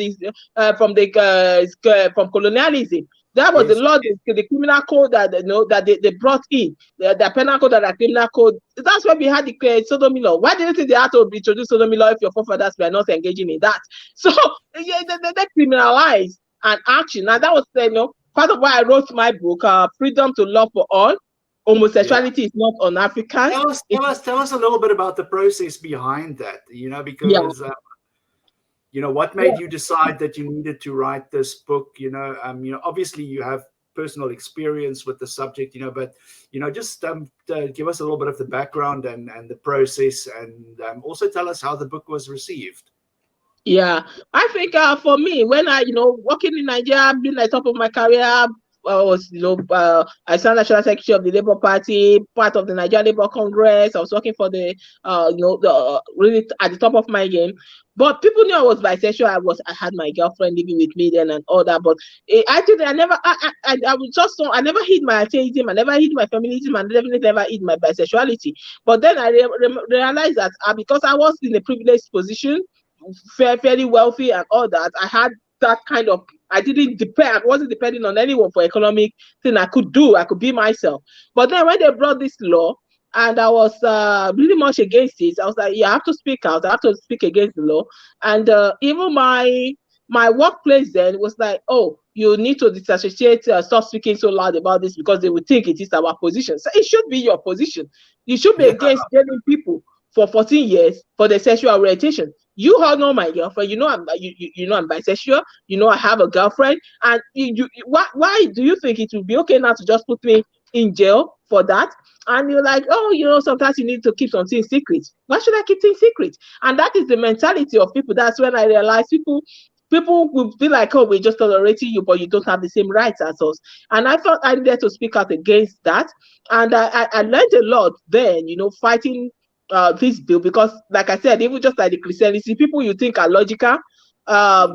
from colonialism. That was Yes. the law, the criminal code that they brought in, the penal code and the criminal code. That's why we had the sodomy law. Why did you think they had to introduce sodomy law if your forefathers were not engaging in that? So yeah, they criminalize an action, and that was part of why I wrote my book, Freedom to Love for All. Homosexuality is not on Africans. Tell us a little bit about the process behind that. Because what made you decide that you needed to write this book? Obviously you have personal experience with the subject. But just give us a little bit of the background and the process, and also tell us how the book was received. Yeah, I think for me, when I, working in Nigeria, being at the top of my career, I started National Secretary of the Labour Party, part of the Nigerian Labour Congress. I was working for really at the top of my game. But people knew I was bisexual. I had my girlfriend living with me then and all that. But actually, I never hid my atheism. I never hid my feminism. I definitely never hid my bisexuality. But then I realized that because I was in a privileged position, fairly wealthy and all that, I had that kind of, I wasn't depending on anyone for economic thing I could do. I could be myself. But then when they brought this law, and I was really much against it, I was like, yeah, I have to speak out. I have to speak against the law. And even my workplace then was like, oh, you need to disassociate, stop speaking so loud about this because they will think it is our position. So it should be your position. You should be against jailing people for 14 years for the sexual orientation. You all know my girlfriend. I'm bisexual. I have a girlfriend. And why do you think it would be okay now to just put me in jail for that? And you're like, oh, sometimes you need to keep some things secret. Why should I keep things secret? And that is the mentality of people. That's when I realized people will be like, oh, we're just tolerating you, but you don't have the same rights as us. And I felt I needed to speak out against that. And I learned a lot then, fighting this bill, because like I said, even just like the Christianity, people you think are logical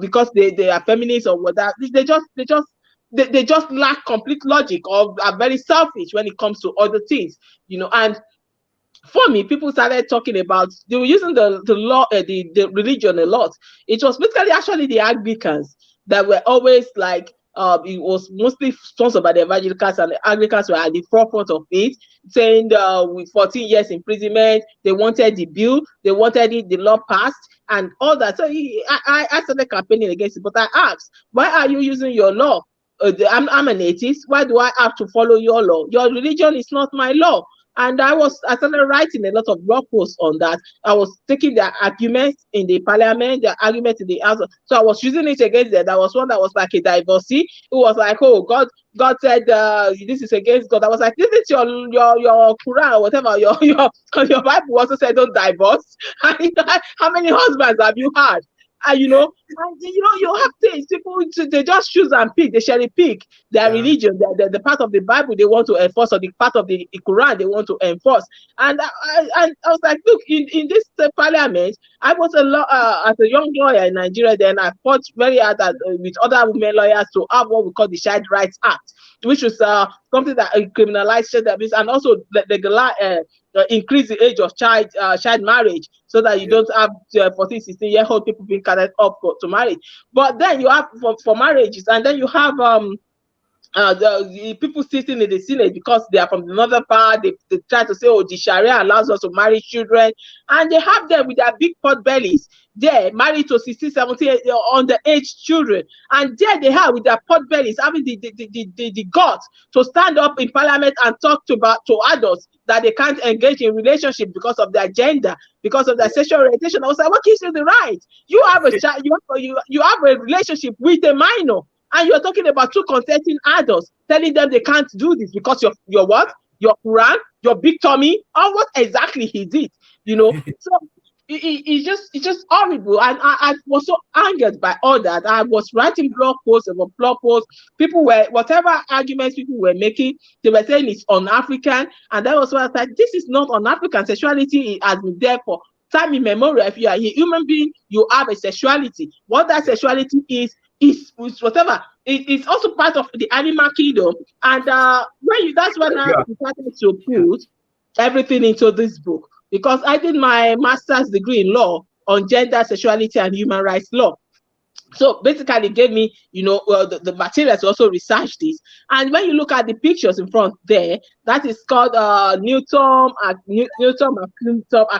because they are feminists or whatever, they just lack complete logic or are very selfish when it comes to other things, and for me, people started talking about, they were using the law, the religion a lot. It was basically actually the Anglicans that were always like, it was mostly sponsored by the evangelicals, and the Anglicans were at the forefront of it, saying with 14 years imprisonment, they wanted the bill, they wanted the law passed, and all that. So I started campaigning against it, but I asked, why are you using your law? I'm an atheist. Why do I have to follow your law? Your religion is not my law. And I started writing a lot of blog posts on that. I was taking their arguments in the parliament, their arguments in the house. So I was using it against them. There was one that was like a divorcee who was like, oh, God said this is against God. I was like, this is your Quran or whatever. Your Bible also said don't divorce. How many husbands have you had? And you have things, people, they just choose and pick, they cherry pick their religion, the part of the Bible they want to enforce, or the part of the Quran they want to enforce. And I was like, look, in this parliament, I was as a young lawyer in Nigeria, then I fought very hard with other women lawyers to have what we call the Child Rights Act, which was something that criminalized child abuse, and also increase the age of child marriage, so that you don't have 14, 16-year-old people being carried up to marriage. But then you have for marriages, and then you have the people sitting in the Senate, because they are from the northern part, they try to say, oh, the Sharia allows us to marry children, and they have them with their big pot bellies there, married to 16, 17 underage children, and there they have with their pot bellies having the guts to stand up in parliament and talk to adults that they can't engage in relationship because of their gender, because of their sexual orientation. I was like, what gives you the right? You have a child, you have a relationship with a minor, and you're talking about two consenting adults telling them they can't do this because your what? Your Quran, your big tummy, or what exactly is it? So it's just horrible. And I was so angered by all that. I was writing blog posts. People were, whatever arguments people were making, they were saying it's un-African. And that was why I said, this is not un-African. Sexuality has been there for time immemorial. If you are a human being, you have a sexuality. What that sexuality is whatever. It's also part of the animal kingdom. And that's when I decided to put everything into this book, because I did my master's degree in law on gender, sexuality, and human rights law. So basically, it gave me, the materials to also research this. And when you look at the pictures in front there, that is called Newton and Cleantop. I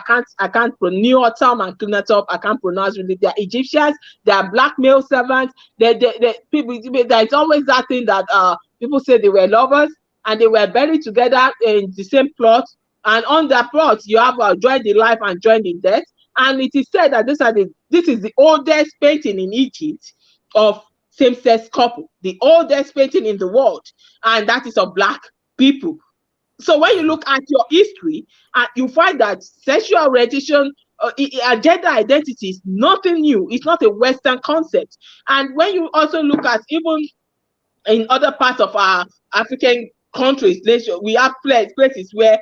can't pronounce really. They are Egyptians. They are black male servants. People. There's always that thing that people say they were lovers and they were buried together in the same plot. And on that plot, you have joined in life and joined in death. And it is said that this is the oldest painting in Egypt of same-sex couple, the oldest painting in the world, and that is of black people. So when you look at your history, you find that sexual orientation, gender identity is nothing new. It's not a Western concept. And when you also look at even in other parts of our African countries, we have places where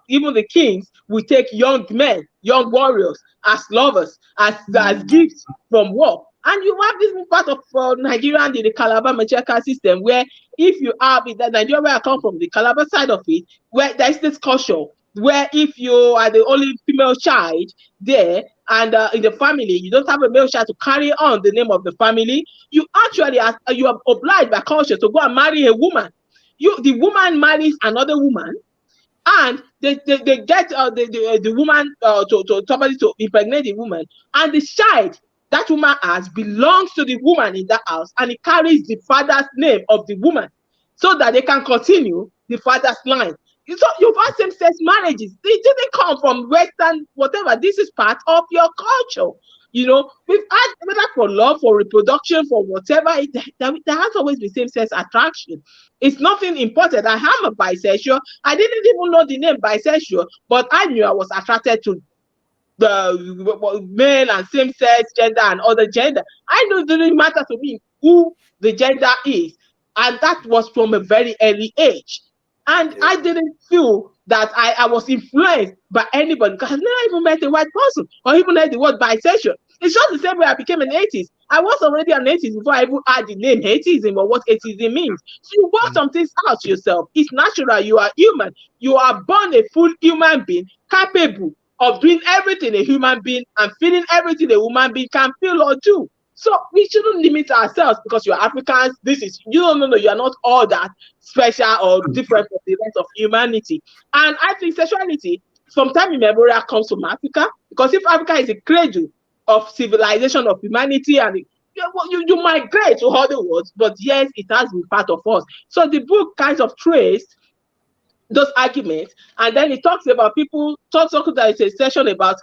even the kings will take young men, young warriors as lovers, as gifts from war. And you have this part of Nigeria, the Calabar matriarchal system, where if you have in Nigeria, where I come from, the Calabar side of it, where there is this culture where if you are the only female child there, and in the family, you don't have a male child to carry on the name of the family, you actually you are obliged by culture to go and marry a woman. The woman marries another woman, and they get the woman to somebody to impregnate the woman, and the child that woman has belongs to the woman in that house, and it carries the father's name of the woman, so that they can continue the father's line. So you've had same-sex marriages. They didn't come from Western whatever. This is part of your culture. We've had, whether for love, for reproduction, for whatever, there has always been same-sex attraction. It's nothing important. I am a bisexual. I didn't even know the name bisexual, but I knew I was attracted to the male and same-sex gender and other gender. I knew it didn't matter to me who the gender is. And that was from a very early age. And I didn't feel that I was influenced by anybody, because I've never even met a white person or even heard the word bisexual. It's just the same way I became an atheist. I was already an atheist before I even had the name atheism or what atheism means. So you work some things out yourself. It's natural. You are human. You are born a full human being, capable of doing everything a human being and feeling everything a human being can feel or do. So we shouldn't limit ourselves because you're Africans. No, you're not all that special or different from the rest of humanity. And I think sexuality, from time immemorial, comes from Africa, because if Africa is a cradle of civilization of humanity, and you migrate to other worlds, but yes, it has been part of us. So the book kind of traced those arguments, and then it talks about people there is a session about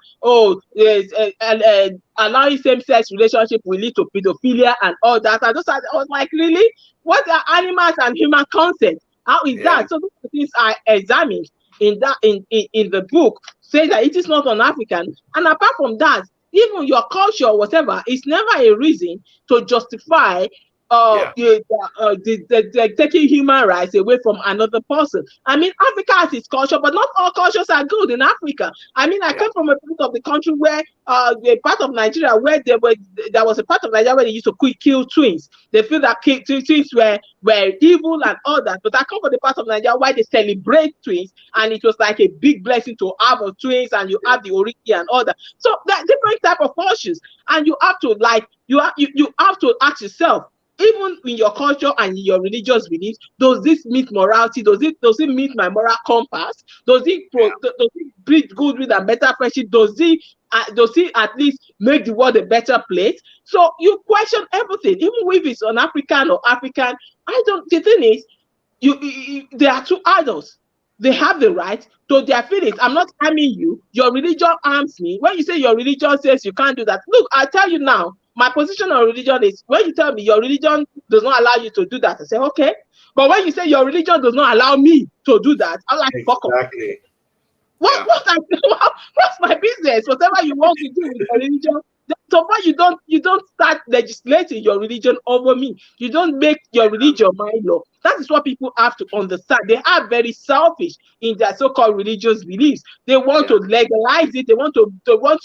allowing same-sex relationship will lead to pedophilia and all that. And I was like, really? What are animals and human consent? How is that? So those things are examined in the book, say that it is not un-African. And apart from that, even your culture or whatever is never a reason to justify taking human rights away from another person. I mean, Africa has its culture, but not all cultures are good in Africa. I mean, I came from a part of the country where a part of Nigeria where there was a part of Nigeria where they used to kill twins. They feel that twins were evil and all that. But I come from the part of Nigeria where they celebrate twins, and it was like a big blessing to have a twins, and you have the oriki and all that. So there are different type of cultures, and you have to you have to ask yourself, even in your culture and in your religious beliefs, does this meet morality? Does it meet my moral compass? Does it breed goodwill and better friendship? Does it at least make the world a better place? So you question everything, even if it's an African or African. The thing is, they are two adults. They have the right to their feelings. I'm not harming you. Your religion harms me. When you say your religion says you can't do that, look, I'll tell you now, my position on religion is, when you tell me your religion does not allow you to do that, I say, okay. But when you say your religion does not allow me to do that, I'm like, fuck off. What's my business? Whatever you want to do with your religion. So far, you don't start legislating your religion over me. You don't make your religion my law. That is what people have to understand. They are very selfish in their so-called religious beliefs. They want to legalize it. They want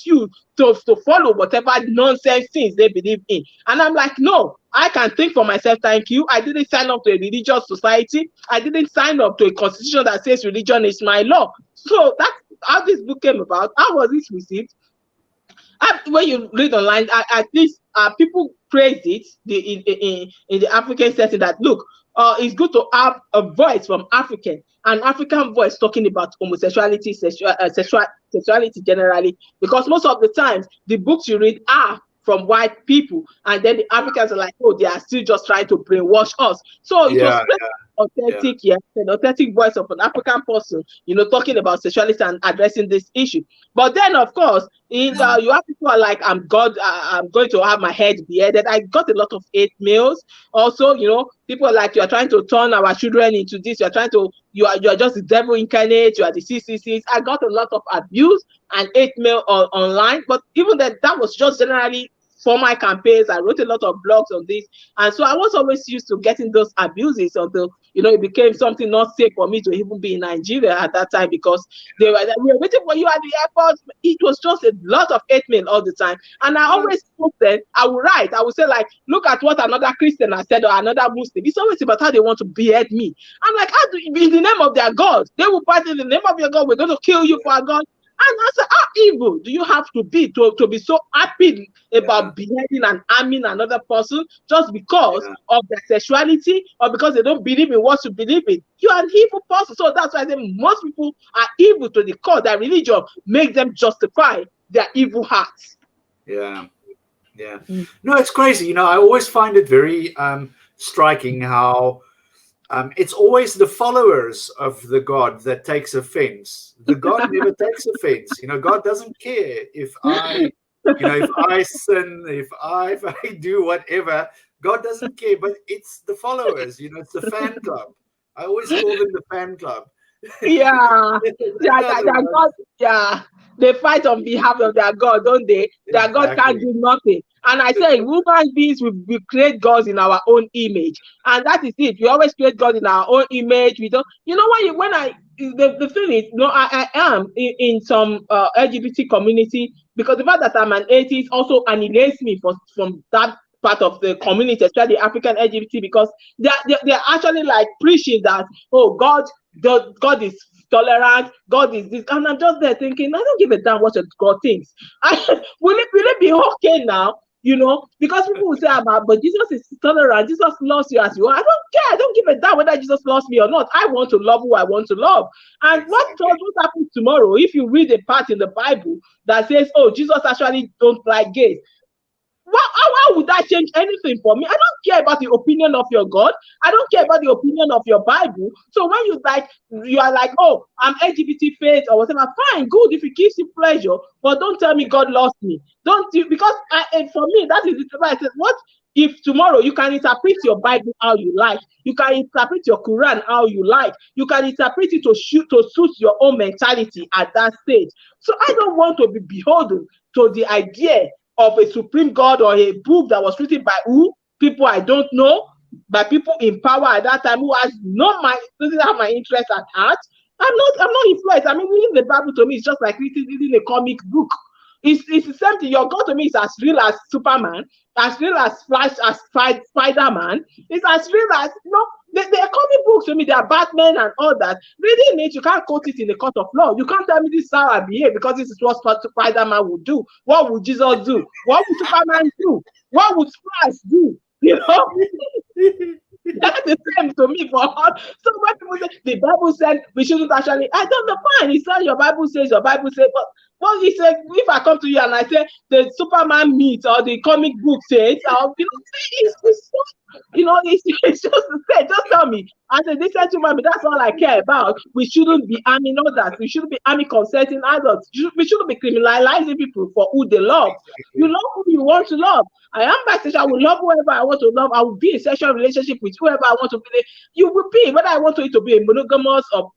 you to follow whatever nonsense things they believe in. And I'm like, no, I can think for myself. Thank you. I didn't sign up to a religious society. I didn't sign up to a constitution that says religion is my law. So that's how this book came about. How was it received? When you read online, at least people praise it in the African setting, that look, it's good to have a voice from an African voice talking about homosexuality, sexuality generally, because most of the times the books you read are from white people, and then the Africans are like, oh, they are still just trying to brainwash us. So it was authentic, an authentic voice of an African person, talking about sexuality and addressing this issue. But then, of course, you have people are like, I'm God, I'm going to have my head beheaded. I got a lot of hate mails. Also, people are like, you are trying to turn our children into this. You are just the devil incarnate. You are the CCCs. I got a lot of abuse and hate mail online. But even then, that was just generally for my campaigns. I wrote a lot of blogs on this, and so I was always used to getting those abuses until it became something not safe for me to even be in Nigeria at that time, because we were waiting for you at the airport. It was just a lot of hate mail all the time, and I always posted. I would say, like, look at what another Christian has said or another Muslim. It's always about how they want to behead me. I'm like, how do you, in the name of their God, they will fight in the name of your God. We're going to kill you for our God. And I said, how evil do you have to be to be so happy about beheading and harming another person just because of their sexuality, or because they don't believe in what you believe in? You are an evil person. So that's why I say most people are evil to the core. Their religion makes them justify their evil hearts. No, it's crazy. I always find it very striking how it's always the followers of the God that takes offense. The God never takes offense. God doesn't care if I sin, if I do whatever. God doesn't care. But it's the followers. It's the fan club. I always call them the fan club. They fight on behalf of their God, don't they? Their God can't do nothing. And I say, human beings, we create gods in our own image, and that is it. We always create God in our own image. We don't, the thing is, I am in some LGBT community, because the fact that I'm an atheist also annihilates me from that part of the community, especially the African LGBT, because they're actually like preaching that, oh, God is tolerant, God is this, and I'm just there thinking, I don't give a damn what your God thinks. Will it be okay now? Because people will say, but Jesus is tolerant, Jesus loves you as you are. I don't care. I don't give a damn whether Jesus loves me or not. I want to love who I want to love. And what happens tomorrow if you read a part in the Bible that says, oh, Jesus actually don't like gays? How would that change anything for me? I don't care about the opinion of your God. I don't care about the opinion of your Bible. So when you are like, oh, I'm LGBT faith or whatever, fine, good, if it gives you pleasure, but don't tell me God loves me. Don't you, because for me, that is the right. What if tomorrow you can interpret your Bible how you like, you can interpret your Quran how you like, you can interpret it to suit your own mentality at that stage. So I don't want to be beholden to the idea of a supreme God or a book that was written by people I don't know, by people in power at that time who doesn't have my interest at heart. I'm not influenced. I mean, reading the Bible to me is just like reading a comic book. It's the same thing. Your God to me is as real as Superman, as real as Flash, as Spider-Man. It's as real as, they are comic books to me. They are Batman and all that. Reading it, you can't quote it in the court of law. You can't tell me this is how I behave because this is what Spider-Man would do. What would Jesus do? What would Superman do? What would Flash do? That's the same to me for all. So when people say the Bible said we shouldn't actually, I don't know, fine. It's not your Bible says, but well, he said, if I come to you and I say the Superman meet or the comic book says, it's just to say, just tell me. I said, this gentleman, that's all I care about. We shouldn't be arming others. We shouldn't be arming consenting adults. We shouldn't be criminalizing people for who they love. You love who you want to love. I am bisexual. I will love whoever I want to love. I will be in sexual relationship with whoever I want to be. You will be, whether I want it to be a monogamous or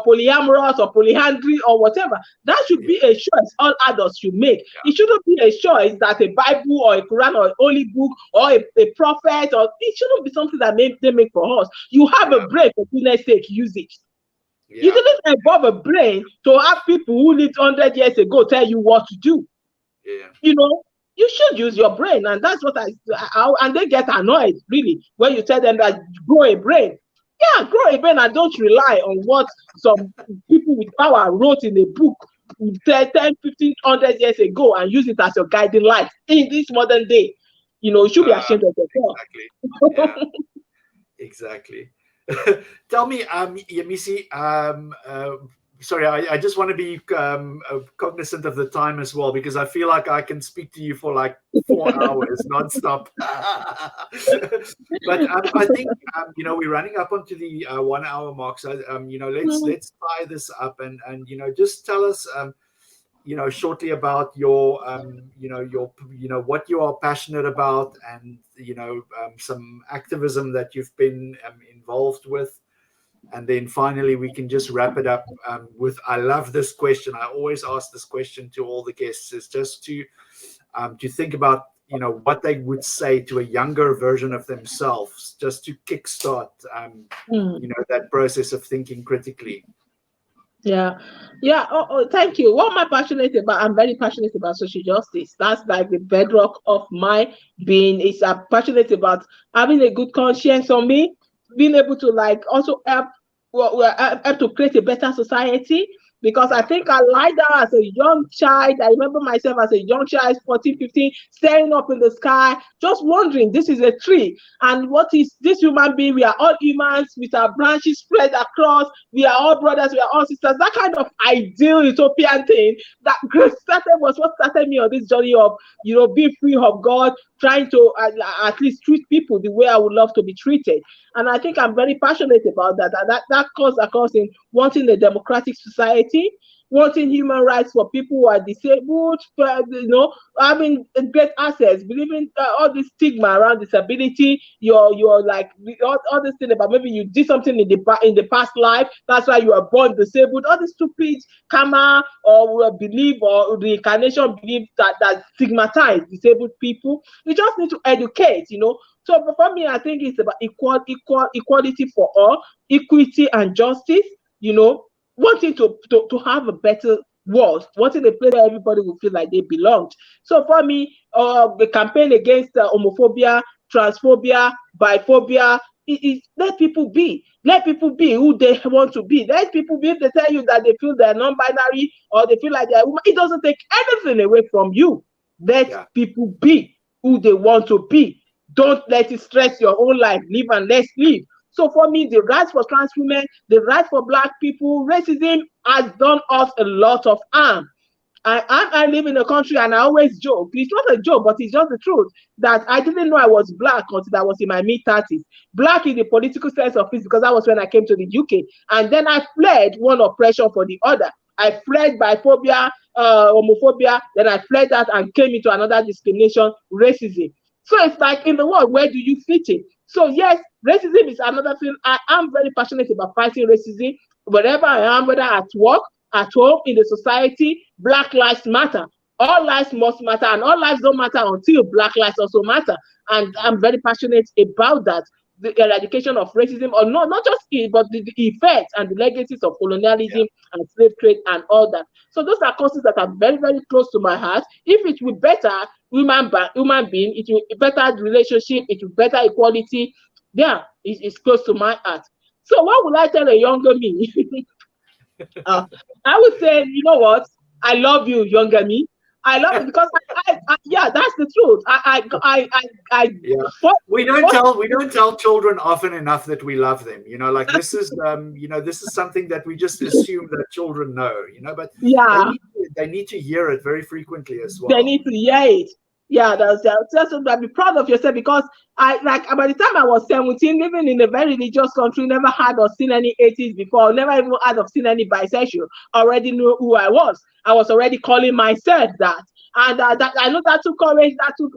polyamorous or polyandry or whatever. That should be a choice all adults should make. It shouldn't be a choice that a Bible or a Quran or a holy book or a prophet, or it shouldn't be something that they make for us. You have a brain, for goodness sake, use it. You didn't evolve a brain to have people who lived 100 years ago tell you what to do. You should use your brain, and that's what and they get annoyed really when you tell them that grow a brain. Yeah, grow a brain and don't rely on what some people with power wrote in a book 10, 15, 100 years ago and use it as your guiding light in this modern day. You should be ashamed of yourself. Exactly. Tell me, Yemisi, sorry, I just want to be cognizant of the time as well, because I feel like I can speak to you for like 4 hours nonstop. But I think we're running up onto the 1 hour mark. So let's tie this up and just tell us shortly about your what you are passionate about, and some activism that you've been involved with. And then finally, we can just wrap it up with, I love this question. I always ask this question to all the guests, is just to think about, what they would say to a younger version of themselves, just to kickstart, that process of thinking critically. Yeah. Thank you. What am I passionate about? I'm very passionate about social justice. That's like the bedrock of my being. I'm passionate about having a good conscience on me, being able to also help to create a better society. Because I think I lied down as a young child. I remember myself as a young child, 14, 15, staring up in the sky, just wondering, this is a tree. And what is this human being? We are all humans with our branches spread across. We are all brothers. We are all sisters. That kind of ideal utopian thing that was what started me on this journey of, being free of God, trying to at least treat people the way I would love to be treated. And I think I'm very passionate about that. And that comes across in wanting a democratic society, wanting human rights for people who are disabled, having great access, believing all this stigma around disability, you're like all this thing about maybe you did something in the past life, that's why you are born disabled, all this stupid karma or belief or reincarnation belief that stigmatize disabled people. We just need to educate, So for me, I think it's about equality for all, equity and justice, wanting to have a better world, wanting a place where everybody will feel like they belonged. So for me, the campaign against homophobia, transphobia, biphobia, let people be. Let people be who they want to be. Let people be. If they tell you that they feel they're non-binary or they feel like they're a woman, it doesn't take anything away from you. Let people be who they want to be. Don't let it stress your own life. Live and let's live. So for me, the rights for trans women, the right for Black people, racism has done us a lot of harm. I live in a country, and I always joke. It's not a joke, but it's just the truth, that I didn't know I was black until I was in my mid-30s. Black in the political sense of it, because that was when I came to the UK. And then I fled one oppression for the other. I fled biphobia, homophobia, then I fled that and came into another discrimination, racism. So it's like, in the world, where do you fit in? So yes, racism is another thing. I am very passionate about fighting racism wherever I am, whether at work, at home, in the society. Black lives matter. All lives must matter, and all lives don't matter until black lives also matter. And I'm very passionate about that. The eradication of racism, or not just it, but the effects and the legacies of colonialism and slave trade and all that. So those are causes that are very, very close to my heart. If it will better human being, it will better relationship, it will better equality. Yeah, it's close to my heart. So what would I tell a younger me? I would say, you know what? I love you, younger me. I love it because yeah, that's the truth. We don't tell children often enough that we love them. You know, like this is this is something that we just assume that children know. You know, but yeah, they need to hear it very frequently as well. They need to hear it. Yeah, that's be proud of yourself, because by the time I was 17, living in a very religious country, never had or seen any atheists before, never even had or seen any bisexual, already knew who I was. I was already calling myself that. And that I know that took courage, that took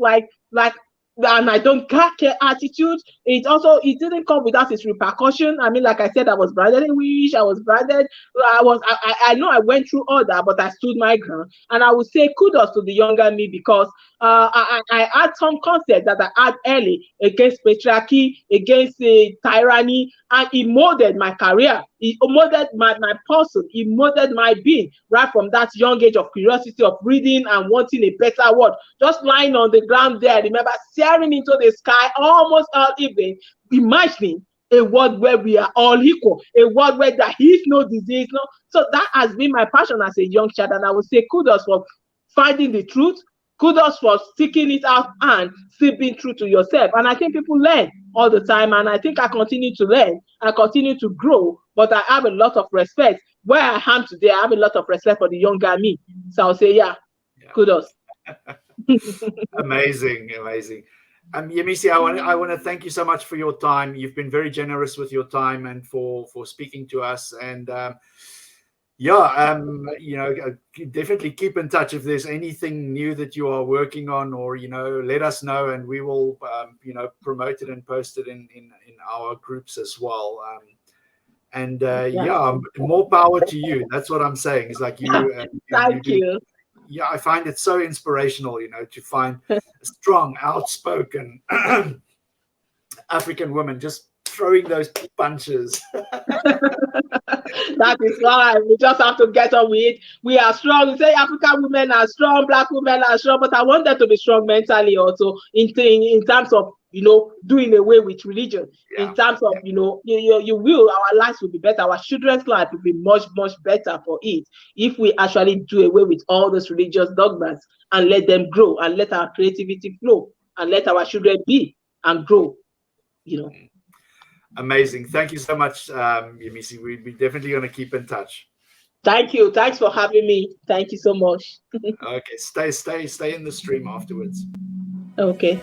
and I don't care attitude. It didn't come without its repercussion. I mean, like I said, I was branded in wish, I was branded. I know I went through all that, but I stood my ground. And I would say kudos to the younger me, because I had some concepts that I had early against patriarchy, against tyranny, and it molded my career. It molded my person. It molded my being right from that young age of curiosity, of reading and wanting a better world. Just lying on the ground there, I remember staring into the sky almost all evening, imagining a world where we are all equal, a world where there is no disease. No. So that has been my passion as a young child, and I would say kudos for finding the truth. Kudos for sticking it out and still being true to yourself. And I think people learn all the time, and I think I continue to learn. I continue to grow, but I have a lot of respect. Where I am today, I have a lot of respect for the younger me. So I'll say, yeah. Kudos. Amazing. Yemisi, I want to thank you so much for your time. You've been very generous with your time and for speaking to us. And definitely keep in touch if there's anything new that you are working on, or let us know, and we will promote it and post it in our groups as well. More power to you. That's what I'm saying. It's like thank you. Yeah, I find it so inspirational, to find a strong, outspoken African woman just throwing those punches. That is why we just have to get on with it. We are strong. We say African women are strong, Black women are strong, but I want them to be strong mentally also, in terms of doing away with religion. In terms of our lives will be better. Our children's life will be much, much better for it if we actually do away with all those religious dogmas and let them grow, and let our creativity flow, and let our children be and grow. Amazing. Thank you so much, Yemisi. We're definitely going to keep in touch. Thank you. Thanks for having me. Thank you so much. Okay. Stay in the stream afterwards. Okay.